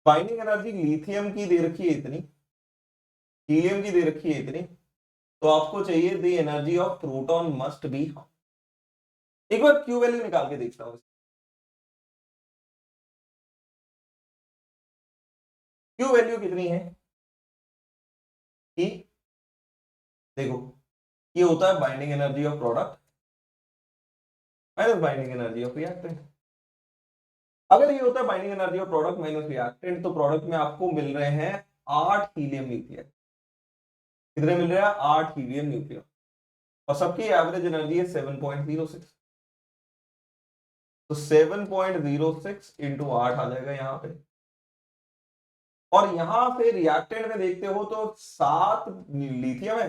बाइंडिंग एनर्जी लिथियम की दे रखी है इतनी, हीलियम की दे रखी है इतनी, तो आपको चाहिए the energy of proton must be. एक बार क्यू वैल्यू निकाल के देखता हूं। क्यू वैल्यू कितनी है कि देखो, ये होता है binding energy of product minus binding energy of reactant. अगर ये होता है binding energy of product minus reactant, तो प्रोडक्ट में आपको मिल रहे हैं 8 हीलियम न्यूक्लियर। कितने मिल रहे हैं? 8 हीलियम न्यूक्लियर, और सबकी एवरेज एनर्जी है 7.06। तो 7.06 इंटू 8 आ जाएगा यहाँ पे। और यहां पे रिएक्टेंट में देखते हो तो 7 लिथियम है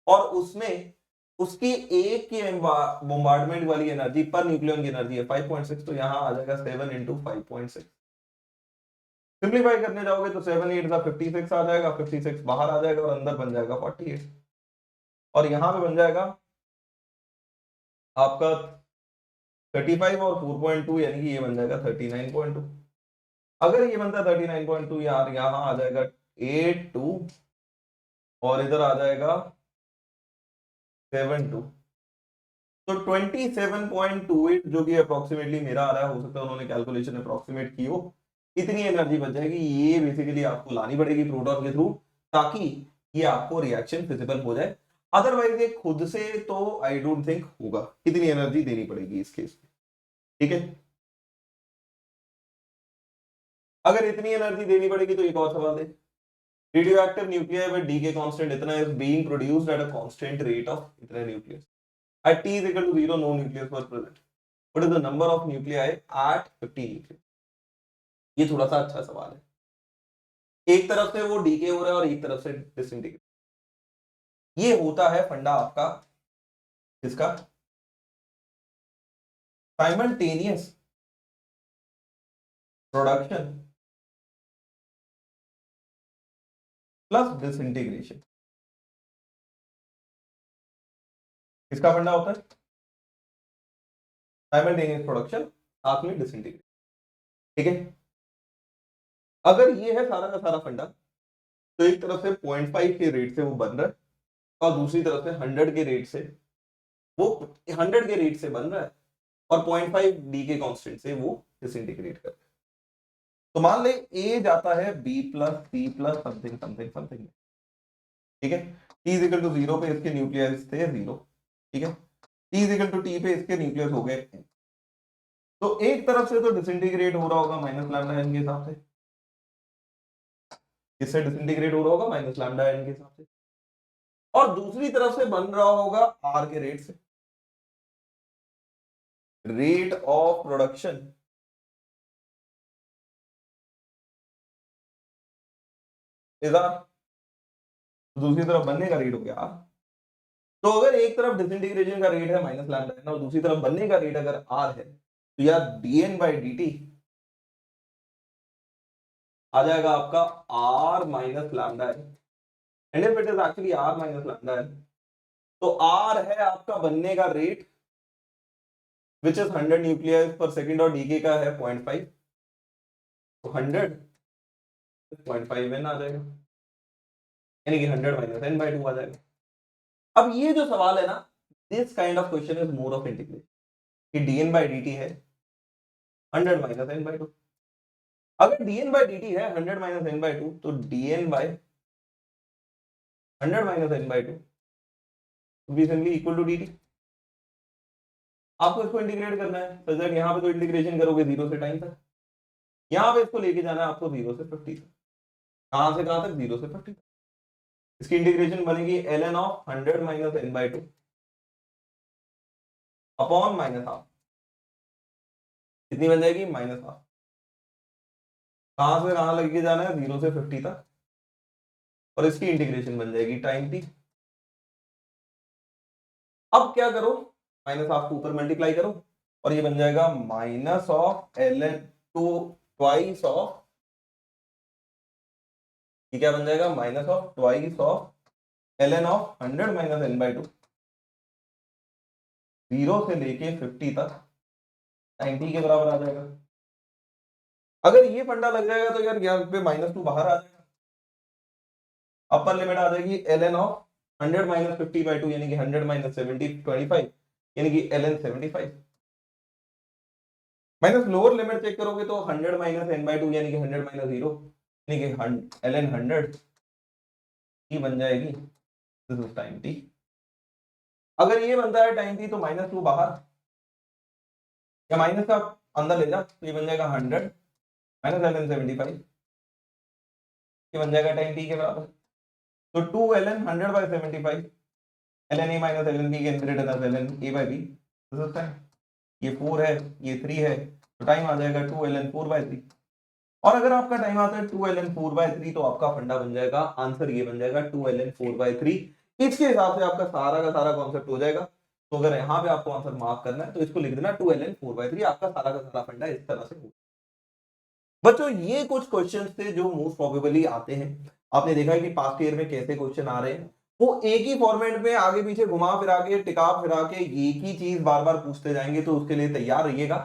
और उसमें उसकी एक की बोम्बार्डमेंट वाली एनर्जी पर न्यूक्लियन की एनर्जी है 5.6, तो यहाँ आ जाएगा 7 इंटू 5.6। सिंप्लीफाई करने जाओगे तो 7 8 का 56 आ जाएगा, 56 बाहर आ जाएगा और अंदर बन जाएगा 48, और यहाँ पे बन जाएगा आपका 35 और 4.2 यानी कि ये बन जाएगा 39.2। अगर ये बनता है 39.2 यार, यहाँ आ जाएगा 82 और इधर आ जाएगा 72, तो 27.28 जो कि अप्रोक्सीमेटली मेरा आ रहा है, हो सकता है उन्होंने कैलकुलेशन अप्रोक्सीमेट की हो, इतनी एनर्जी बच जाएगी। ये बेसिकली आपको लानी पड़ेगी प्रोटॉन के थ्रू, ताकि ये आपको रिएक्शन फिजिबल हो जाए। अदरवाइज ये खुद से तो आई डोंट थिंक होगा, कितनी एनर्जी देनी पड़ेगी इस केस में, ठीक है। अगर इतनी एनर्जी देनी पड़ेगी तो एक और सवाल है, रेडियोएक्टिव न्यूक्लियर विद डी के कांस्टेंट इतना is being produced at a constant rate of इतना nucleus at t is equal to 0 no nucleus were present, what is the number of nuclei at 50 nucleus? ये थोड़ा सा अच्छा सवाल है, एक तरफ से वो डीके हो रहा है और एक तरफ से डिसइंटीग्रेट। ये होता है फंडा आपका इसका साइमल्टेनियस प्रोडक्शन प्लस डिसइंटीग्रेशन। इसका फंडा होता है साइमल्टेनियस प्रोडक्शन साथ में डिसइंटीग्रेशन, ठीक है। अगर ये है सारा का सारा फंडा, तो एक तरफ से 0.5 के रेट से वो बन रहा है और दूसरी तरफ से 100 के रेट से वो 100 के रेट से बन रहा है और 0.5 डी के कांस्टेंट से वो डिसइंटीग्रेट कर रहा है। तो मान ले ए जाता है b plus c plus something something something, ठीक है। टी इज इक्वल टू 0 पे इसके न्यूक्लियस थे 0, ठीक है। T is equal to t पे इसके न्यूक्लियस हो गए, तो एक तरफ से तो डिसइंटीग्रेट हो रहा होगा माइनस लैम्डा एन के हिसाब से, किससे डिसइंटीग्रेट हो रहा होगा माइनस लैम्डा एन के हिसाब से, और दूसरी तरफ से बन रहा होगा आर के रेट से, rate of production is r, दूसरी तरफ बनने का रेट हो गया आर। तो अगर एक तरफ डिसइंटीग्रेशन का रेट है माइनस लैम्डा एन और दूसरी तरफ बनने का रेट अगर आर है, तो यार dn बाई dt आ जाएगा आपका r minus lambda n, and if it is actually r minus lambda n, तो r है आपका बनने का rate which is 100 nucleus per second और डीके का है 0.5, तो 100 0.5 n आ जाएगा, यानी कि 100 माइनस n बाई 2 आ जाएगा। अब ये जो सवाल है ना, this kind of question is more of integration, कि dn बाई dt है 100 माइनस n बाई 2। अगर dn बाई dt है 100 माइनस n बाई 2, तो dn by 100 minus n by 2 be simply equal to dt। आपको इसको इंटीग्रेट करना है, तो जब यहाँ पे तो इंटीग्रेशन करोगे 0 से टाइम तक, यहाँ पे इसको लेके जाना है आपको 0 से 50 तक, कहां से कहां तक 0 से 50 तक। इसकी इंटीग्रेशन बनेगी ln of 100 minus n by 2 upon minus half, कितनी बन जाएगी माइनस हाफ। कहां से कहां लेके जाना है 0 से 50 तक, और इसकी इंटीग्रेशन बन जाएगी टाइम t। अब क्या करो, माइनस हाफ को ऊपर मल्टीप्लाई करो और ये बन जाएगा minus of ln two twice of, ये क्या बन जाएगा minus of twice of ln of 100 minus n by 2 0 से लेके 50 तक 90 के बराबर आ जाएगा। अगर ये फंडा लग जाएगा तो यार यहाँ पे -2 बाहर आ जाएगा, अपर लिमिट आ जाएगी ln ऑफ 100 माइनस 50 बाई 2 यानी कि 100 माइनस 70 25 यानी कि ln 75, minus lower limit check करोगे तो 100 माइनस n बाई 2 यानी कि 100 माइनस 0 यानी कि ln 100 ही बन जाएगी, दिस इज टाइम t। अगर ये बनता है टाइम t तो -2 बाहर या माइनस का अंदर ले जा, तो ये बन जाएगा 100 माइनस ln 75, ये बन जाएगा टाइम t के बराबर। तो 2 ln 100 by 75 ln a minus ln b can greater than ln a by b, this is time. ये 4 है ये 3 है, तो टाइम आ जाएगा 2 ln 4 बाई 3, और अगर आपका टाइम आता है 2 ln 4 बाई 3 तो आपका फंडा बन जाएगा, आंसर ये बन जाएगा 2 ln 4 बाई 3 इसके हिसाब से आपका सारा का सारा कॉन्सेप्ट हो जाएगा। तो अगर यहाँ पे आपको आंसर मार्क करना है तो इसको लिख देना 2ln 4/3, आपका सारा का सारा फंडा इस तरह से हो। बच्चों ये कुछ क्वेश्चंस थे जो मोस्ट प्रोबेबली आते हैं। आपने देखा है कि पास्ट ईयर में कैसे क्वेश्चन आ रहे हैं, वो एक ही फॉर्मेट में आगे पीछे घुमा फिरा के टिका फिरा के एक ही चीज बार बार पूछते जाएंगे, तो उसके लिए तैयार रहिएगा।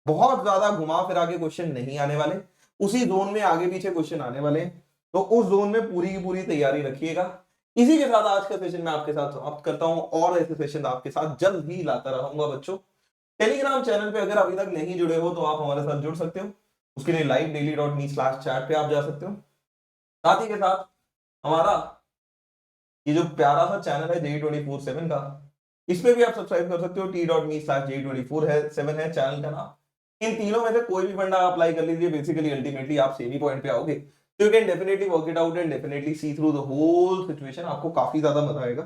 बहुत ज्यादा घुमा फिरा के क्वेश्चन नहीं आने वाले, उसी जोन में आगे पीछे क्वेश्चन आने वाले हैं, तो उस जोन में पूरी की पूरी तैयारी रखिएगा। इसी के साथ आज का सेशन मैं आपके साथ समाप्त करता हूं, और ऐसे सेशन आपके साथ जल्द ही लाता रहूंगा। बच्चों टेलीग्राम चैनल पे अगर अभी तक नहीं जुड़े हो तो आप हमारे साथ जुड़ सकते हो। उसके लिए livedaily.me/chat पे आप जा सकते हो। साथ ही के साथ हमारा ये जो प्यारा सा चैनल है J24/7 का, इस पे भी आप सब्सक्राइब कर सकते हो। t.me/J24 है 7 है चैनल का नाम। इन तीनों में से कोई भी फंडा अप्लाई कर लीजिए, बेसिकली अल्टीमेटली आप सेम ही पॉइंट पे आओगे। तो you can definitely work it out and definitely see through the whole situation, आपको काफी ज्यादा मजा आएगा।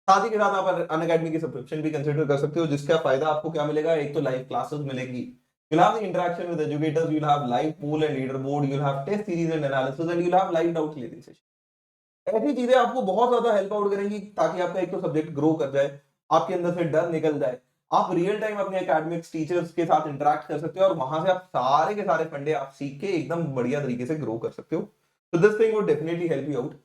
साथ ही के साथ आप अनअकैडमी की सब्सक्रिप्शन भी कंसीडर कर सकते हो, जिसका फायदा आपको क्या मिलेगा, एक तो लाइव क्लासेस मिलेगी, you'll have the interaction with educators, you'll have live poll and leaderboard, you'll have test series and analysis, and you'll have live doubt clearing session। ऐसी चीजें आपको बहुत ज्यादा हेल्प आउट करेंगी, ताकि आपका एक तो सब्जेक्ट ग्रो कर जाए, आपके अंदर से डर निकल जाए, आप रियल टाइम अपने एकेडमिक्स टीचर्स के साथ इंटरेक्ट कर सकते हो, और वहां से आप सारे के सारे फंडे आप सीख के एकदम बढ़िया तरीके से ग्रो कर सकते हो। तो this thing would definitely help you out.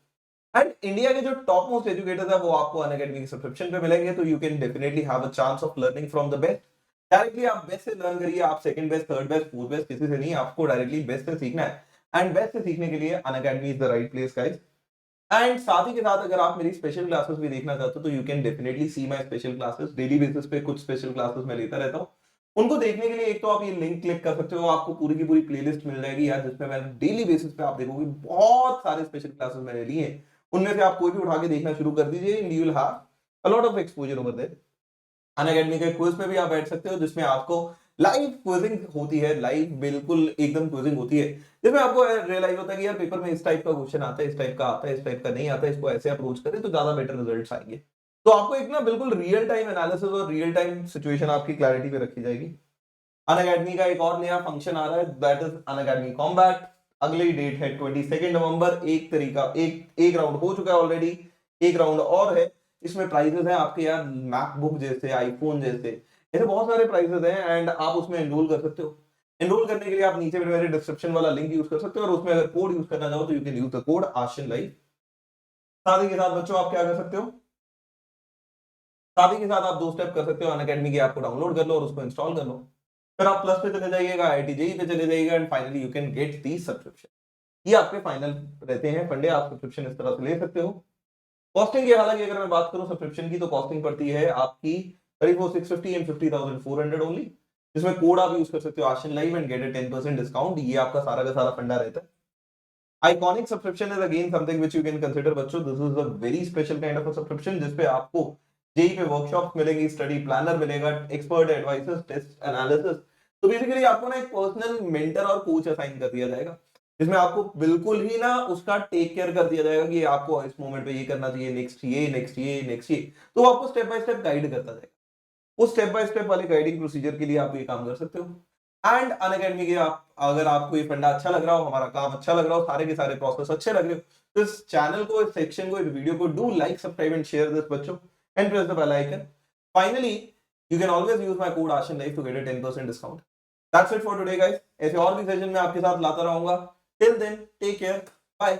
And India के जो टॉप मोस्ट एजुकेटर्स है वो आपको अनअकैडमी की सब्सक्रिप्शन पे मिलेंगे, तो you can definitely have a chance of learning from the best. Directly आप बेस्ट से लर्न करिए, आप second best, third best, fourth best किसी से नहीं, आपको डायरेक्टली बेस्ट से सीखना है। एंड बेस्ट से सीखने के लिए Unacademy is the right place guys. And साथ ही के साथ अगर आप मेरी स्पेशल क्लासेस भी देखना चाहते हो तो you can definitely see my special classes. Daily basis पे कुछ स्पेशल क्लासेस मैं लेता रहता हूँ। उनको देखने के लिए एक तो आप ये लिंक क्लिक कर सकते हो, आपको पूरी की पूरी प्लेलिस्ट मिल जाएगी यार, जिसमें मैं डेली बेसिस पे आप देखोगे बहुत सारे स्पेशल क्लासेस मैंने लिए हैं। उनमें से आप कोई भी उठा के देखना शुरू कर दीजिए, and you will have a lot of exposure over there. Unacademy के क्विज में भी आप बैठ सकते हो, जिसमें आपको लाइव क्विजिंग होती है, लाइव बिल्कुल एकदम क्विजिंग होती है, जिसमें आपको रियलाइज होता है कि यार पेपर में इस टाइप का क्वेश्चन आता है, इस टाइप का आता है, इस टाइप का नहीं आता है, इसको ऐसे अप्रोच करें तो ज्यादा बेटर रिजल्ट्स आएंगे। तो आपको एक ना बिल्कुल रियल टाइम एनालिसिस और रियल टाइम सिचुएशन आपकी क्लैरिटी पे रखी जाएगी। अनअकैडमी का एक और नया फंक्शन आ रहा है, दैट इज अनअकैडमी कॉम्बैट। अगली डेट है 22 नवंबर। एक तरीका एक राउंड हो चुका है ऑलरेडी, एक राउंड और है। इसमें प्राइजेस हैं आपके यार, मैकबुक जैसे, आईफोन जैसे, ऐसे बहुत सारे प्राइजेस हैं, एंड आप उसमें एनरोल कर सकते हो। एनरोल करने के लिए आप नीचे मेरे डिस्क्रिप्शन वाला लिंक यूज कर सकते हो, और उसमें अगर कोड यूज करना चाहो तो you can use the code आशिन लाइव। साथ ही के साथ बच्चों आप क्या कर सकते हो, साथ ही के साथ आप दो स्टेप कर सकते हो, अनअकैडमी की ऐप को डाउनलोड कर लो और उसको इंस्टॉल कर लो। फिर आप प्लस पे चले जाइएगा, आईआईटी जेईई पे चले जाइएगा, and finally you can get the subscription. ये आपके फाइनल रहते हैं फंडे, आप सब्सक्रिप्शन इस तरह से ले सकते हो। कॉस्टिंग की हालांकि अगर मैं बात करूं सब्सक्रिप्शन की, तो कॉस्टिंग पड़ती है आपकी 34,650 एंड 50,400 ओनली, जिसमें कोड आप यूज कर सकते हो Ashin live and get a 10% discount. ये आपका सारा का सारा फंडा रहता है। Iconic subscription is again something which you can consider बच्चों। This is a very special kind of a subscription, जिसपे आपको जेई पे वर्कशॉप्स मिलेंगी, स्टडी प्लानर मिलेगा, एक्सपर्ट एडवाइसेस, टेस्ट एनालिसिस। तो बेसिकली आपको ना एक पर्सनल मेंटर और कोच असाइन कर दिया जाएगा, जिसमें आपको बिल्कुल ही ना उसका टेक केयर कर दिया जाएगा कि आपको इस मोमेंट पे ये करना चाहिए, नेक्स्ट ये, नेक्स्ट ये, नेक्स्ट ये। तो वो आपको स्टेप बाय स्टेप गाइड करता जाएगा। उस स्टेप बाय स्टेप वाले गाइडिंग प्रोसीजर के लिए आप ये काम कर सकते हो। एंड अनअकैडमी के आप, अगर आपको ये फंडा अच्छा लग रहा हो, हमारा काम अच्छा लग रहा हो, सारे के सारे प्रोसेस अच्छे लग रहे हो, तो इस चैनल को, इस सेक्शन को, इस वीडियो को do like, subscribe and share this बच्चों, and press the bell icon. Finally you can always use my code Ashin life to get a 10% discount. That's it for today guys. ऐसे और भी session में आपके साथ लाता रहूंगा। Till then take care, bye.